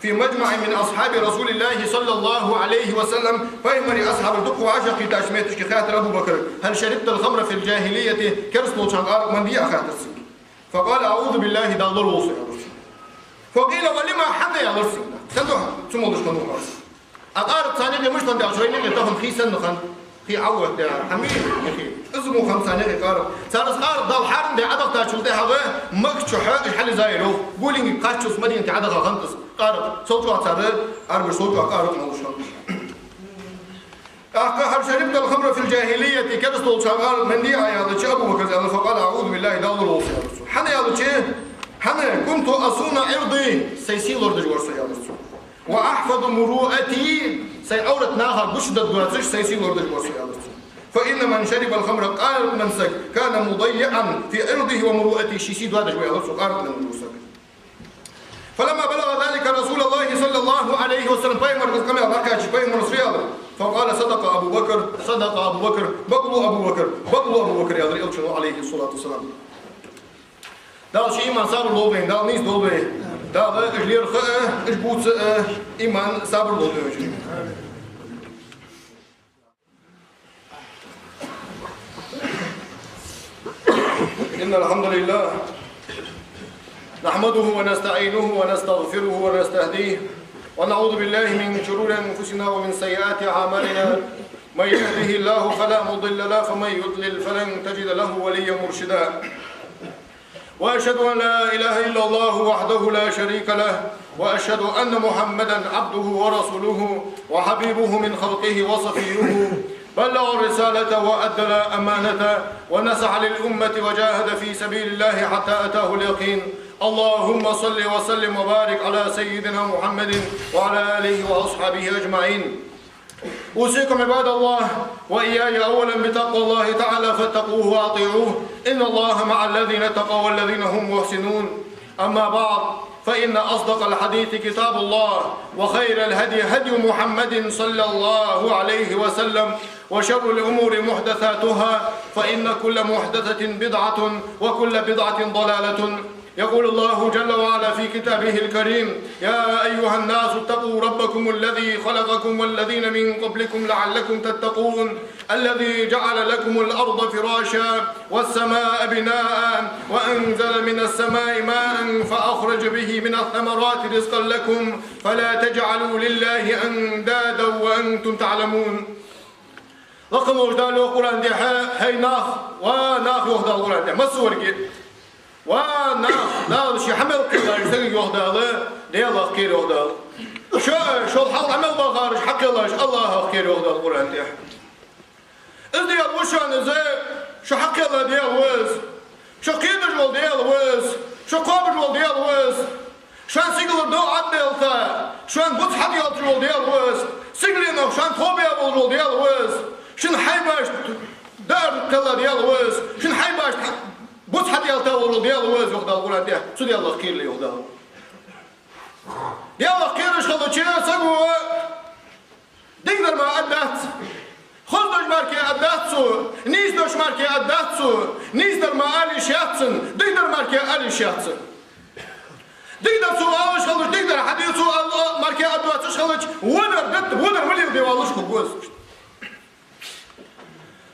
في مجمع من أصحاب رسول الله صلى الله عليه وسلم فيمر أصحاب الدق وعشق تاشميتش خاطر أبو بكر هل شربت الخمر في الجاهلية كرسلو شانقارك من دي خاطر فقال أعوذ بالله دا الله الوصي يا رسول فقيل ولما حد يا رسول سندوها ثم دشكنوا خلاص أقارب ثانية مش من دي عشرين يتهم خي سنخن خي عوض يا حميد يا أخي اسمه 5 ثانية قارب سارس قارب ضل حارم دي عدق تاشل دي هذا مكتشو حل زايرو قولين قاتشوس مدينة عدق خنطس قارب صوتوا صار أربع صوتوا قارب موشان هل شربت الخمر في الجاهلية كرسل شغال من دي يا أبو بكر فقال أعوذ بالله داول الوصي يا رسول حنا يا رسول حنا كنت أصون عرضي سيسيل أرض ورسول يا رسول وأحفظ مروءتي سيأورت ناها بشدة دراسش سيسيل أرض ورسول يا رسول فإن من شرب الخمر قال منسك كان مضيعا في عرضه ومروءته شيسيد هذا شوية رسول قارب من المسك فلما بلغ ذلك رسول الله صلى الله عليه وسلم فيمر كما ركعت فيمر رسول فقال صدق أبو بكر بقلوا أبو بكر يا ذري عليه الصلاة والسلام دال شيء إيمان صابر لوبين دال نيس لوبين دال إجلير خاء إجبوت إيمان صابر لوبين إن الحمد لله نحمده ونستعينه ونستغفره ونستهديه ونعوذ بالله من شرور أنفسنا ومن سيئات أعمالنا من يهده الله فلا مضل له ومن يضلل فلن تجد له وليا مرشدا وأشهد أن لا إله إلا الله وحده لا شريك له وأشهد أن محمدا عبده ورسوله وحبيبه من خلقه وصفيه بلغ الرسالة وأدى الأمانة ونسع للأمة وجاهد في سبيل الله حتى أتاه اليقين. اللهم صل وسلم وبارك على سيدنا محمد وعلى آله وأصحابه أجمعين. أوصيكم عباد الله وإياي أولا بتقوى الله تعالى فاتقوه وأطيعوه إن الله مع الذين اتقوا والذين هم محسنون. أما بعد فإن أصدق الحديث كتاب الله وخير الهدي هدي محمد صلى الله عليه وسلم وشر الأمور محدثاتها فإن كل محدثة بدعة وكل بدعة ضلالة. يقول الله جل وعلا في كتابه الكريم يا أيها الناس اتقوا ربكم الذي خلقكم والذين من قبلكم لعلكم تتقون الذي جعل لكم الأرض فراشا والسماء بناء وأنزل من السماء ماء فأخرج به من الثمرات رزقا لكم فلا تجعلوا لله أندادا وأنتم تعلمون. رقم وجدان القرآن دي هاي ناخ وناخ يهدى القرآن دي مسور جيد وناخ لا شي حمل كذا يسوي يهدى دي الله خير يهدى شو الحق عمل بخارج حق الله خير يهدى القرآن دي ازدي الوشان زي شو حق الله دي الوز شو قيدر جول دي الوز شو قابر جول دي الوز شو ان سيقل دو عدل التا شو ان بوت حق يهدى دي الوز سيقلينو شو ان خوبي ابو دي الوز شن حيباش دار كلا ديال الوز شن حيباش بوت حد يلتاول ديال الوز ياخذ القران ديال شو ديال الله خير اللي ياخذ ديال الله خير اش خذ شي سبو ديقدر ما ادات خذ دوش ماركي اداتسو نيز دوش ماركي اداتسو نيز در ما علي شاتسن ديقدر ماركي علي شاتسن ديقدر سو اش خذ ديقدر حديثو الله ماركي ادوات اش خذ ودر دت ودر ملي ديال الله شكو جوز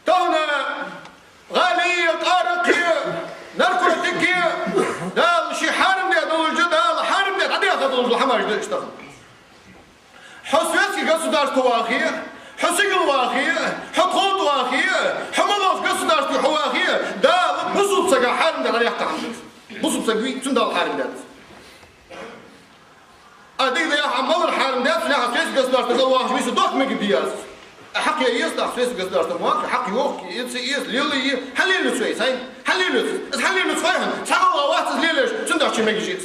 تونا غالي طارقي نركضكي دال شي حارم دي دول الجدال حارم دي عدي هذول الحماش دي اشتغل حسوسي государство واخي حسيق الواخي حقوق واخي حملوف государство واخي دال بصوب سقا حارم دي على يحت عندك بصوب سقوي تندال حارم دي ادي يا عمال الحارم دي لا حسيس государство واخي بيسو دوك مقدياس حق يستع سويس قصدارته مواقع حق يوقع يس ليلي حليل سويس هاي حليل سويهم تعالوا واتز ليلش تنداش ما جيت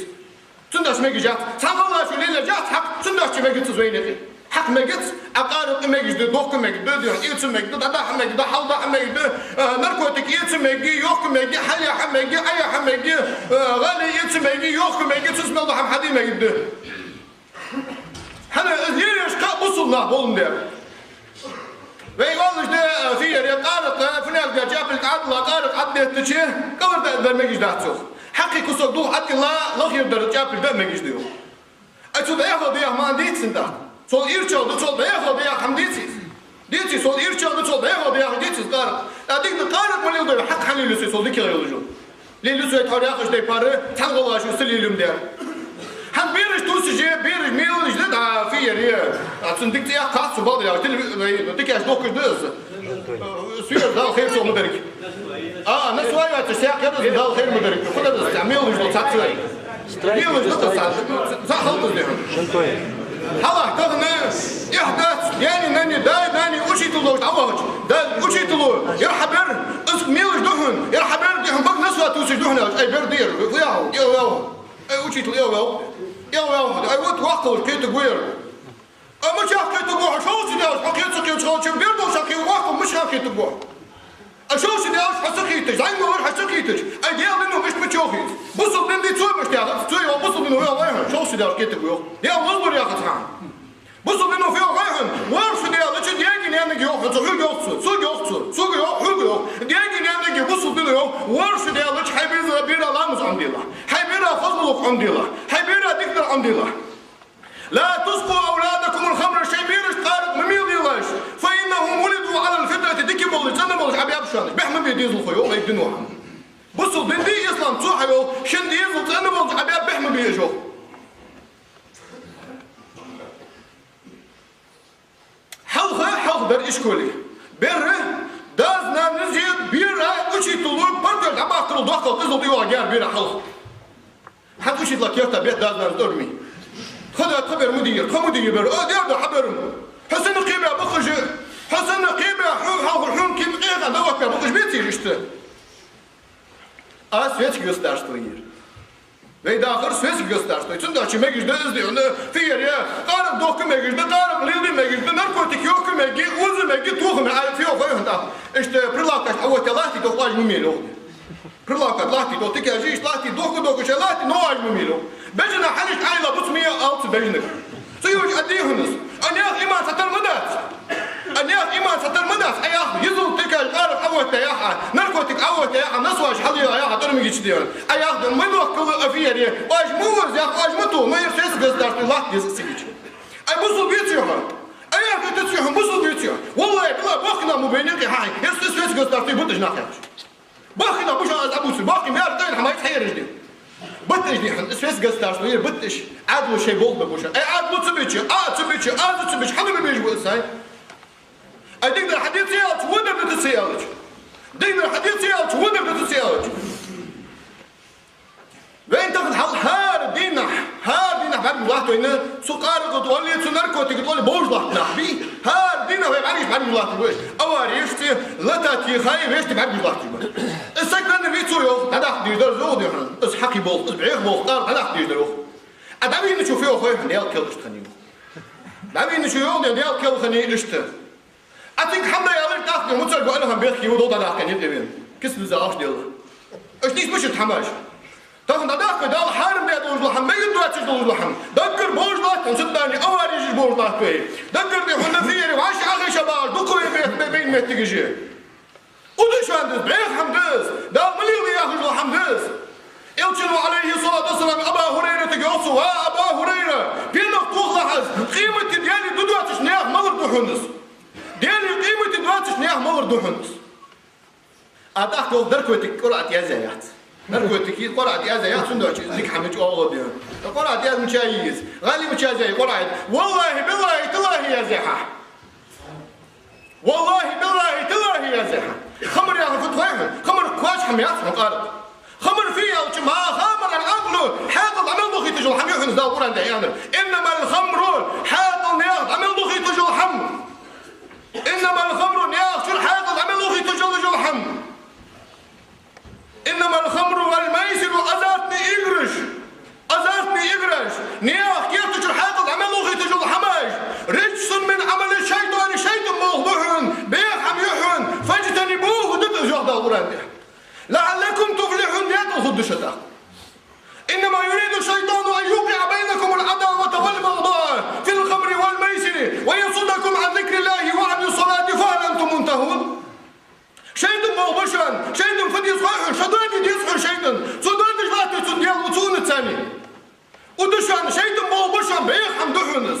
تنداش ما جات تعالوا شو ليلة جات حق تنداش ما جيت زويني حق ما جيت أقارب ما جيت دوق ما جيت دير يتس ما جيت ده ما جيت حوض ما جيت نركوتك يتس ما جيت يوق ما جيت حليا ما جيت أي ما جيت غالي يتس ما جيت يوق ما جيت اسمه الله حدي ما جيت هذا ليلش كابوسنا بولن ده ويقولش ده في قارق فنال جاب العدل قارق عدل التشيه قبل ده ما يجي داتسوخ حقي كسر دو حتى لا خير در جاب ده ما يجي ديو أشو ده ياخذ ده ما ديت سنتا صول إيرشوا ده صول ده ياخذ ده حمديتي صول إيرشوا ده صول ده ياخذ ده ديتي قارق أديك قارق مليون ده حق حلي لسه صول ذكي يلجون لسه يتحرك ياخذ ده باره تانغوا شو سليلهم ده هم بيرش توسجي بيرش ميلش ده في ريا عشان ديك يا قاص بعض يا ديك يا دوك دز سير ده خير سو مدرك ناس وايد تسياق كده ده خير مدرك خد استعمل مش بتاعت ميلش ده صح خلط ده هلا تغنى يحدث يعني ناني ناني وشي تلو تعوج ده وشي تلو يرحبر اسم ميلش دهن يرحبر دهن بق ناس توسج دهن اي بردير ياو وشي تلو يا أي وقت وقت كي تقول مش كي تقول شو سيداش حكيت شو بيردو شكي وقت مش كي تقول شو سيداش حسكيتش زين ما حسكيتش أي ديال إنه مش بتشوفي بصل من دي تسوي مش تعرف تسوي بصل منه يا وين شو سيداش كي تقول يا والله يا خطان بصل منه في وين ورش ديال إيش ديجي نعمل يوم تقول يوم سوق يوم ديجي نعمل بصل منه ورش ديال إيش حبيبي بيرا لامس عند الله حبيبي فضلك عند الله حبيبي دكتور عند الله لا تسقوا أولادكم الخمر شيبيرش قارق مميل ديلاش فإنهم ولدوا على الفطرة ديكي بولي جنة بولي عبي أبشانش بيحمل بيديز الخيو ويبدنوها بصوا بندي إسلام صحيو شن يزل أنا بقول أبي بحمل بيجو حلخ در إشكولي بره دازنا نزيد بيرا وشي طلوع برجع عم أخطر الضغط تزل ديوا جار بيرا حلخ حد وشي لك يرتا بيت دازنا نرمي خذها خبر مدير كمدير بر دير حبرم حسن قيمة بخرج حسن قيمة حلخ كيم إيه دوت بخرج بيتي işte Svetski gösterstoyir. Ve dahir svetski gösterstoyir. Çünkü açı megijde izliyor. Fiyeriye, karım doku megijde, karım lildi megijde, narkotik yok megi, uzu megi, tuğ megi, fiyo koyun da. İşte pırlakaş, avot lahti doklaj mı milo. Pırlakaş lahti doku kerci, lahti doku şey lahti noaj mı milo. Bejina haliş ayla butmiye altı bejinik. Suyuş adiyhunuz. Aniyat iman satar mıdat. Aniyat iman satar mıdat. Ayah yüzül tekaj, karım avot yaha, narkotik avot yaha, nasvaş halıyor yaha, durmu geçiyor. Ayah da mıdak kılı afiyeri, aj muvuz ya, aj mıtu, mıyır ses gösterdi lahti yazısı geçiyor. Ay musul bitiyor mu? Ayah götürüyor, musul bitiyor. Vallahi bila bakına mı beni ki hay, ses gösterdi bu dışına yapmış. Bakına bu şans abusu, bakın bir tane hamayt hayır diyor. بتش دي اسفاس قستاش طويل بتش عدلو شي بولد بوشا اي عدلو تبيتش تبيتش تبيتش حدا ما بيجي بوساي اي ديك الحديث يالك وين بدك تسيالك ديك الحديث يالك وين بدك تسيالك وين تاخذ حل هار دينا بعد ملاحظه هنا سكر تقولي ناركوتيك تقولي بوج ضحنا بي هار دينا ما بعرفش بعد ملاحظه وين اواريشتي لتاتي خاي ويشتي بعد ملاحظه السكن فيتو يو هذا يقدر زود يعني اس حقي بول بعيق بول قال هذا يقدر ادابي نشوفيه خويا ديال كلش خنيو دابي نشوفيه ديال كل خني اشته اتيك حمله يالك تاخذ موتر قال لهم بيحكي ودو دا كان يدين كسب زاش ديال اش نيش مش تحماش تاخذ داك دال حارم ديال الوحم ما يدواتش الوحم دكر بوجلات صدقني اوريج بوجلات بي دكر دي حنفيري وعاش اخي شباب بكره بين متجي ودش عندس بعيق حمدس دا مليون ياخذ حمدس يلتنوا عليه الصلاة والسلام أبا هريرة تقصوا أبا هريرة في نقطة لحظ قيمة ديالي دودواتش نياخ مغر دوحنس ديالي قيمة دودواتش نياخ مغر دوحنس أتاخذ دركوتك قرأت يا زيات دركوتك قرأت يا زيات سندوتش ذيك حمج أول ديان قرأت يا مشايز غالي مشايز قرأت والله بالله تالله يا زيحة والله بالله تالله يا زيحة خمر يا فتوين خمر كواش حميات مقارب خمر فيها وما خمر العقل حاطط عمل ضخي تجول حم يحنز دا قران ده يعني انما الخمر حاطط نياض عمل ضخي تجول حم انما الخمر نياض شو حاطط عمل ضخي تجول حم انما الخمر والميسر ازاتني اجرش نياض كيف تجول حاطط عمل ضخي تجول حماج رجس من عمل الشيطان موضوع بيحم يحن فاجتنبوه ضد جهد القران ده لعلكم تفلحون يدخل الشتاء إنما يريد الشيطان أن يوقع بينكم العداوة والبغضاء في الخمر والميسر ويصدكم عن ذكر الله وعن الصلاة فهل أنتم منتهون؟ شيطان موبشان شيطان فدي صحيح شيطان يصحر شيطان صدان جلاتي صديال وصون الثاني ودشان شيطان موبشان بيخم دحونس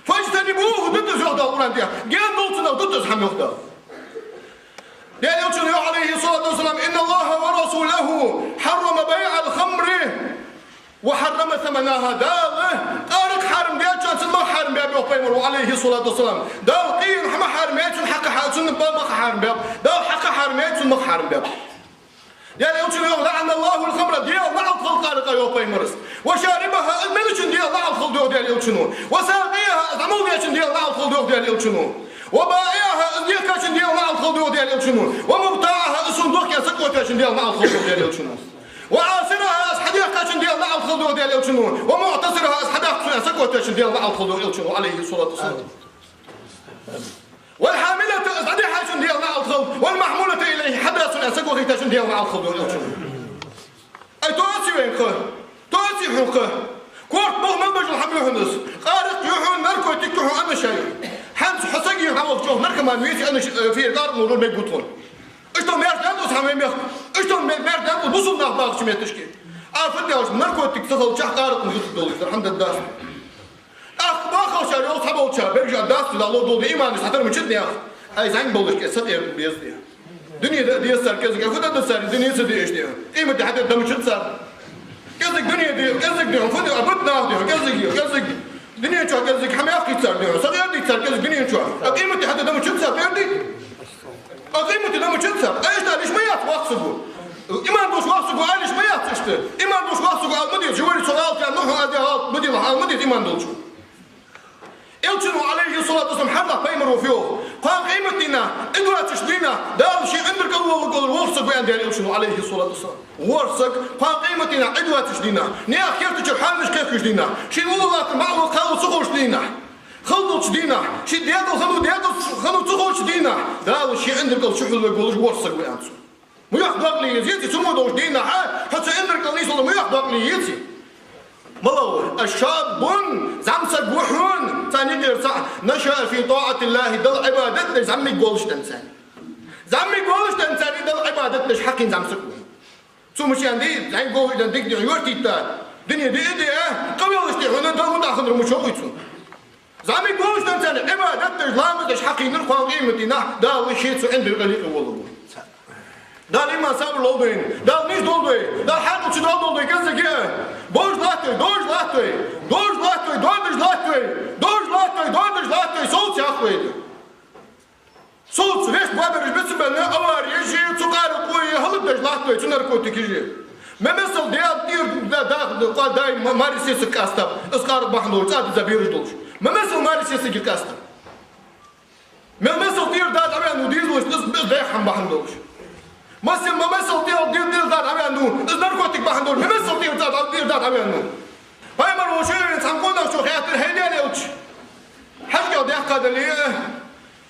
فاجتنبوه ضد جهد القرآن ده جان نوتنا ضد سحم يخدر يعني يقول عليه الصلاة والسلام إن الله ورسوله حرم بيع الخمر وحرم ثمنها داله قارك حرم بياتشان سلما حرم بيابي وقيمر عليه الصلاة والسلام دال قين حما حرم بياتشان حق حرم بياب حرم بياب دال حق حرم بياتشان مخ حرم بياب يعني يقول لعن الله الخمر ديال لعن خلق قارك وقيمرس وشاربها الملشن ديال لعن خلق ديال يلشنون وساقيها أزعمو بياتشان ديال لعن خلق ديال يلشنون وبائعها ديال ديال مع الخلق ديال يلشنون ومبتاعها الصندوق يسكوتاش ديال مع الخلق ديال يلشنون وعاصرها حديقة ديال مع الخلق ديال يلشنون ومعتصرها حديقة يسكوتاش ديال مع الخلق يلشنون عليه الصلاة والسلام والحاملة صديحة ديال مع الخلق والمحمولة إليه حدث يسكوتاش ديال مع الخلق يلشنون أي تواسي وين خه تواسي حقه كورت بغم البجل حمل هندس قارق يحون ناركوتيك يحون أنا شايف حمس حسقي حمل شوف نركمان ويسي أنا في دار نور بيقطون اشتون ميرد أنتو سامي ميخ اشتون ميرد أنتو بوصل ناخباق شميت تشكي أفدي أوش ناركوتيك تخل شح قارق نجت دولي الحمد لله أخبار خوشة يوم صحبه وشة بيرجع داس لا الله دولي إيمان يسحتر من شدني أخ أي زين بولش كي صدق بيزدي Dünyada diyesler kezik, kuda da sar, dünyası değişti. Kıymeti hatta damışıt sar. Kezik dünya diyor, kezik diyor, kuda abut ne diyor, kezik diyor, kezik. Dünya çok kezik, hamiyat kitsar diyor, sagıyar diktsar kezik dünya çok. Kıymeti hatta damışıt sar, verdi. Kıymeti damışıt sar, ayışta alışmayat vaksı bu. İman doş vaksı bu, alışmayat işte. İman doş vaksı bu, alma diyor, civali çok alt, yani nuhun adi alt, bu diyor, alma diyor, iman dolcu. Elçinin aleyhissalatu vesselam harda peygamber ofio. Kan kıymetine, idratış dina, dal şey indir kalvalık olur, varsak beyan diyor elçinin aleyhissalatu vesselam. Varsak, kan kıymetine, idratış dina. Ne ahirti çır halmiş kefküş dina. Şey ululatın mağlu kalı sıkhoş dina. Kıldıç dina. Şey diyadıl hanı sıkhoş dina. Dal şey indir kal şuhul ve goluş varsak beyan. Muyak bakliyiz, yeti sumu doğuş dina. Hatta indir kal neyse olur, muyak bakliyiz. ملور الشاب زمسك وحون ثاني يرسع نشأ في طاعة الله دل عبادتنا زمي قولش تنساني زمي قولش تنساني دل عبادتنا حقين زمسك سو مش عندي زين قولش تنتك دي يورتي تا دنيا دي دي قبلش دي هنا دل مداخل رمشوقيتون زمي قولش تنساني عبادتنا لامدش حقين القوم قيمتنا دال شيء سو عند القليل والله دال إيمان صبر لودين دال نيش دولدين دال حق وشدال دولدين كذا كذا Dož latoj, solci ahvejdi. Solci, veš, baberiš, besim ben ne avar, ježi, cukaru koji halıp dež latoj, cu narkotik ježi. Me mesel deyal dir da day marisesi kastap, ıskarı bakın olur, zaten zabiriş doluş. Me mesel marisesi gir kastap. Me mesel dir da aven udiz doluş, biz deyhan bakın doluş. Mesela dir da avendu, iz narkotik bakın doluş. Me mesel dir da avendu. Peygamber o şeyin sankoda şu hayatın hediyeli uç. Hacca da kadaliye.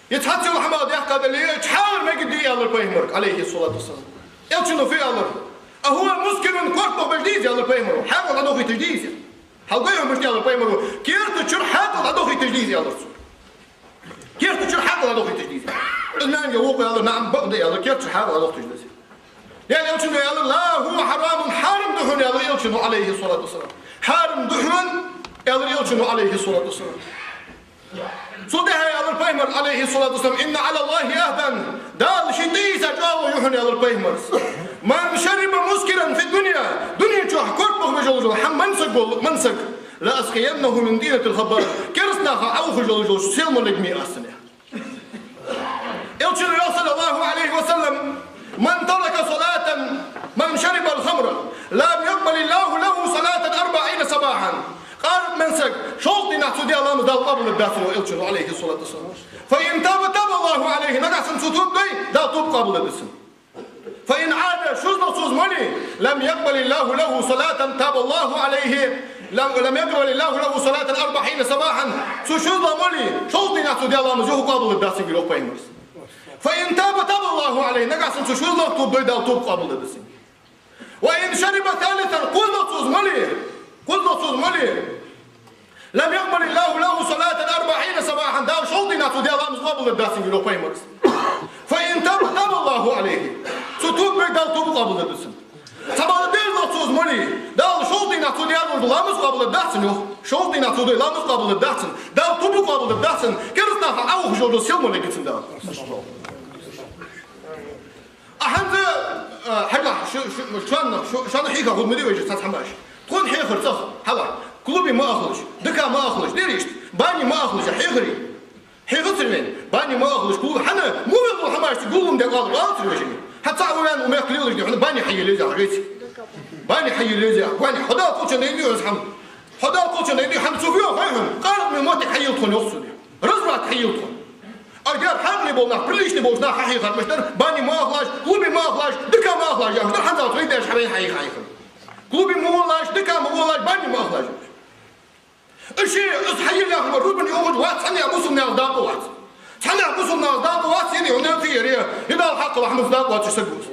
Yethatçı Muhammed da kadaliye. Çağır mekdi alır Peygamber aleyhissalatu vesselam. Elçinu fi alır. Ahuwa muskilun korkma bejdiz alır Peygamber. Hakkı da dohi tejdiz. Halgayım bejdi alır Peygamber. Kert çür hakkı da dohi tejdiz alır. Kert çür hakkı da dohi tejdiz. İnan ya vuku alır nam baqdi alır. Kert çür hakkı da dohi tejdiz. Yani elçinu alır la huwa haramun haram duhun alır elçinu aleyhissalatu vesselam. Haram duhun alır elçinu aleyhissalatu vesselam. صدها يا البيمر عليه الصلاة والسلام إن على الله أهدا دال شديسة جاوه يحني على البيمر من شرب مسكرا في الدنيا دنيا جوح كربه بجوجو حم منسك لا أسقينه من دينة الخبر كرسناها أوخ جوجو سيلم نجمي أسنى يلشن صلى الله عليه وسلم من ترك صلاة من شرب الخمر لم يقبل الله له صلاة 40 صباحا قارب منسك شوطي نحسو دي الله مزدال قبل الدافن وإلشنو عليه الصلاة والسلام فإن تاب الله عليه نقصن ستوب دي دا توب قبل الدسن فإن عاد شزن صوز ملي لم يقبل الله له صلاة تاب الله عليه لم يقبل الله له صلاة 40 صباحا سو شزن ملي شوطي نحسو دي الله مزدال قبل الدافن قلوب بيمرس فإن تاب الله عليه نقصن سو شزن توب دي دا توب قبل الدسن وإن شرب ثالثا قلنا صوز ملي لم يقبل الله له صلاة 40 صباحا داو شوطي ناتو دي الله مقابل الداسين قلو بيمرس فإن تاب الله عليه ستوب بك داو توب قبل الداسين سبا دير ناتوز مولي داو شوطي ناتو دي الله مقابل الداسين شوطي ناتو دي الله مقابل الداسين داو توب قبل الداسين كرسنا فعوه جوجو سيلمو لكتن داو أحمد حقا شان حيكا خود مدي ويجي تتحماش تكون حيخر تخ حلا كلوبي ما أخلش دكا ما أخلش ليش باني ما أخلش حيخري حيخسرين باني ما أخلش كلوب حنا مو يقول حماش تقولهم ده قال غلط وجهي حتى عوان وما يقليلش ده باني حي ليزا غيتي باني حي ليزا باني حدا قوتش نيدي يزحم حدا قوتش نيدي حم سوفيو فاهم قارب من موت حيلتون يوصل رزرات حيلتون أجر حقني بولنا بليشني بولنا حي خرمشتر باني ما أخلش كلوبي ما أخلش دكا ما أخلش يا حدا حدا تريد ايش حبين حي كلوبي ما أخلش دكا ما أخلش باني ما أخلش الشيء اصحي لي اخبر روبني اوغد وات ثاني ابوس الناس داقوات ثاني ابوس الناس داقوات يعني هنا في ريا يبقى الحق واحد داقوات يسقوت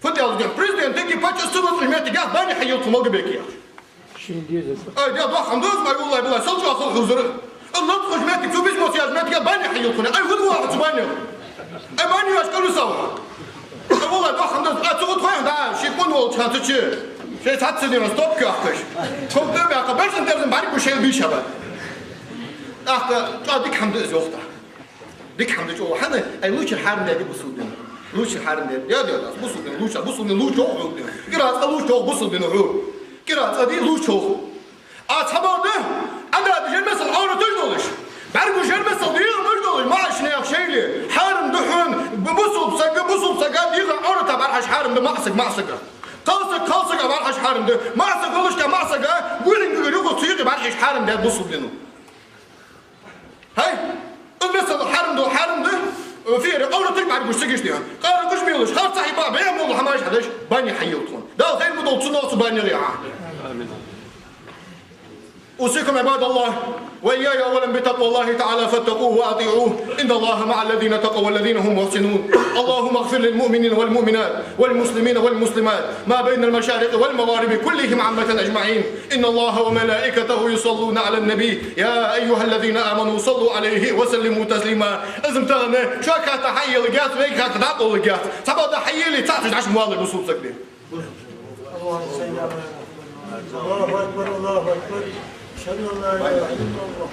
فدي على الجنب بريزيدنت تيجي باتش استودنت ريميت قاعد باني حيلكم ما قبيك يا شنو دير دي ضخم دوز ما والله بالله سلطوا اخو حضور الله تخرج ماتك شو بيجمع سياج ماتك باني حيلكم اي خذ واحد باني اي باني اشكالو سوا والله ضخم دوز تقعد خويا ده شي يكون هو تشاتشي شيء تحسني رستوب كأخش كم تبي أقبلش أنت لازم بعرف وش يلبي شباب أخت ديك حمد زوجته ديك حمد جو حنا أيوش الحرم اللي بسودنا لوش حرم ده يا ده بصوا بين لوش بصوا بين لوش هو قرأت لوش هو بصوا بين هو قرأت دي لوش هو أصحابه ده أنا بجيب مثل عورة تجدولش بعرفوا جيب مثل دير مجدولش ما عشنا يا شيلي حرم دحون بصوا بسقا دير عورة تبعش حرم ده معصق قاصق بعرفش حرم ده معصق ولش كمعصق قولين يقولوا تصير بعرفش حرم ده بصوا بينه هاي مثل حرم ده في عورة تجمع بوشتكش ديها قال كش ميلش خلاص صاحبها بيعمل والله ما يشحدش باني حيوتهم ده غير مدول تصنع باني ريعه أوصيكم عباد الله وإياي أولا بتقوى الله تعالى فاتقوه وأطيعوه إن الله مع الذين تقوا والذين هم محسنون اللهم اغفر للمؤمنين والمؤمنات والمسلمين والمسلمات ما بين المشارق والمغارب كلهم عامة أجمعين إن الله وملائكته يصلون على النبي يا أيها الذين آمنوا صلوا عليه وسلموا تسليما إذن تغنى شاكا تحيي لقات ويكا تدعو لقات سبا تحيي لي تعطي عشر موالي بصوت سكبير الله أكبر الله أكبر أشهد أن لا إله إلا الله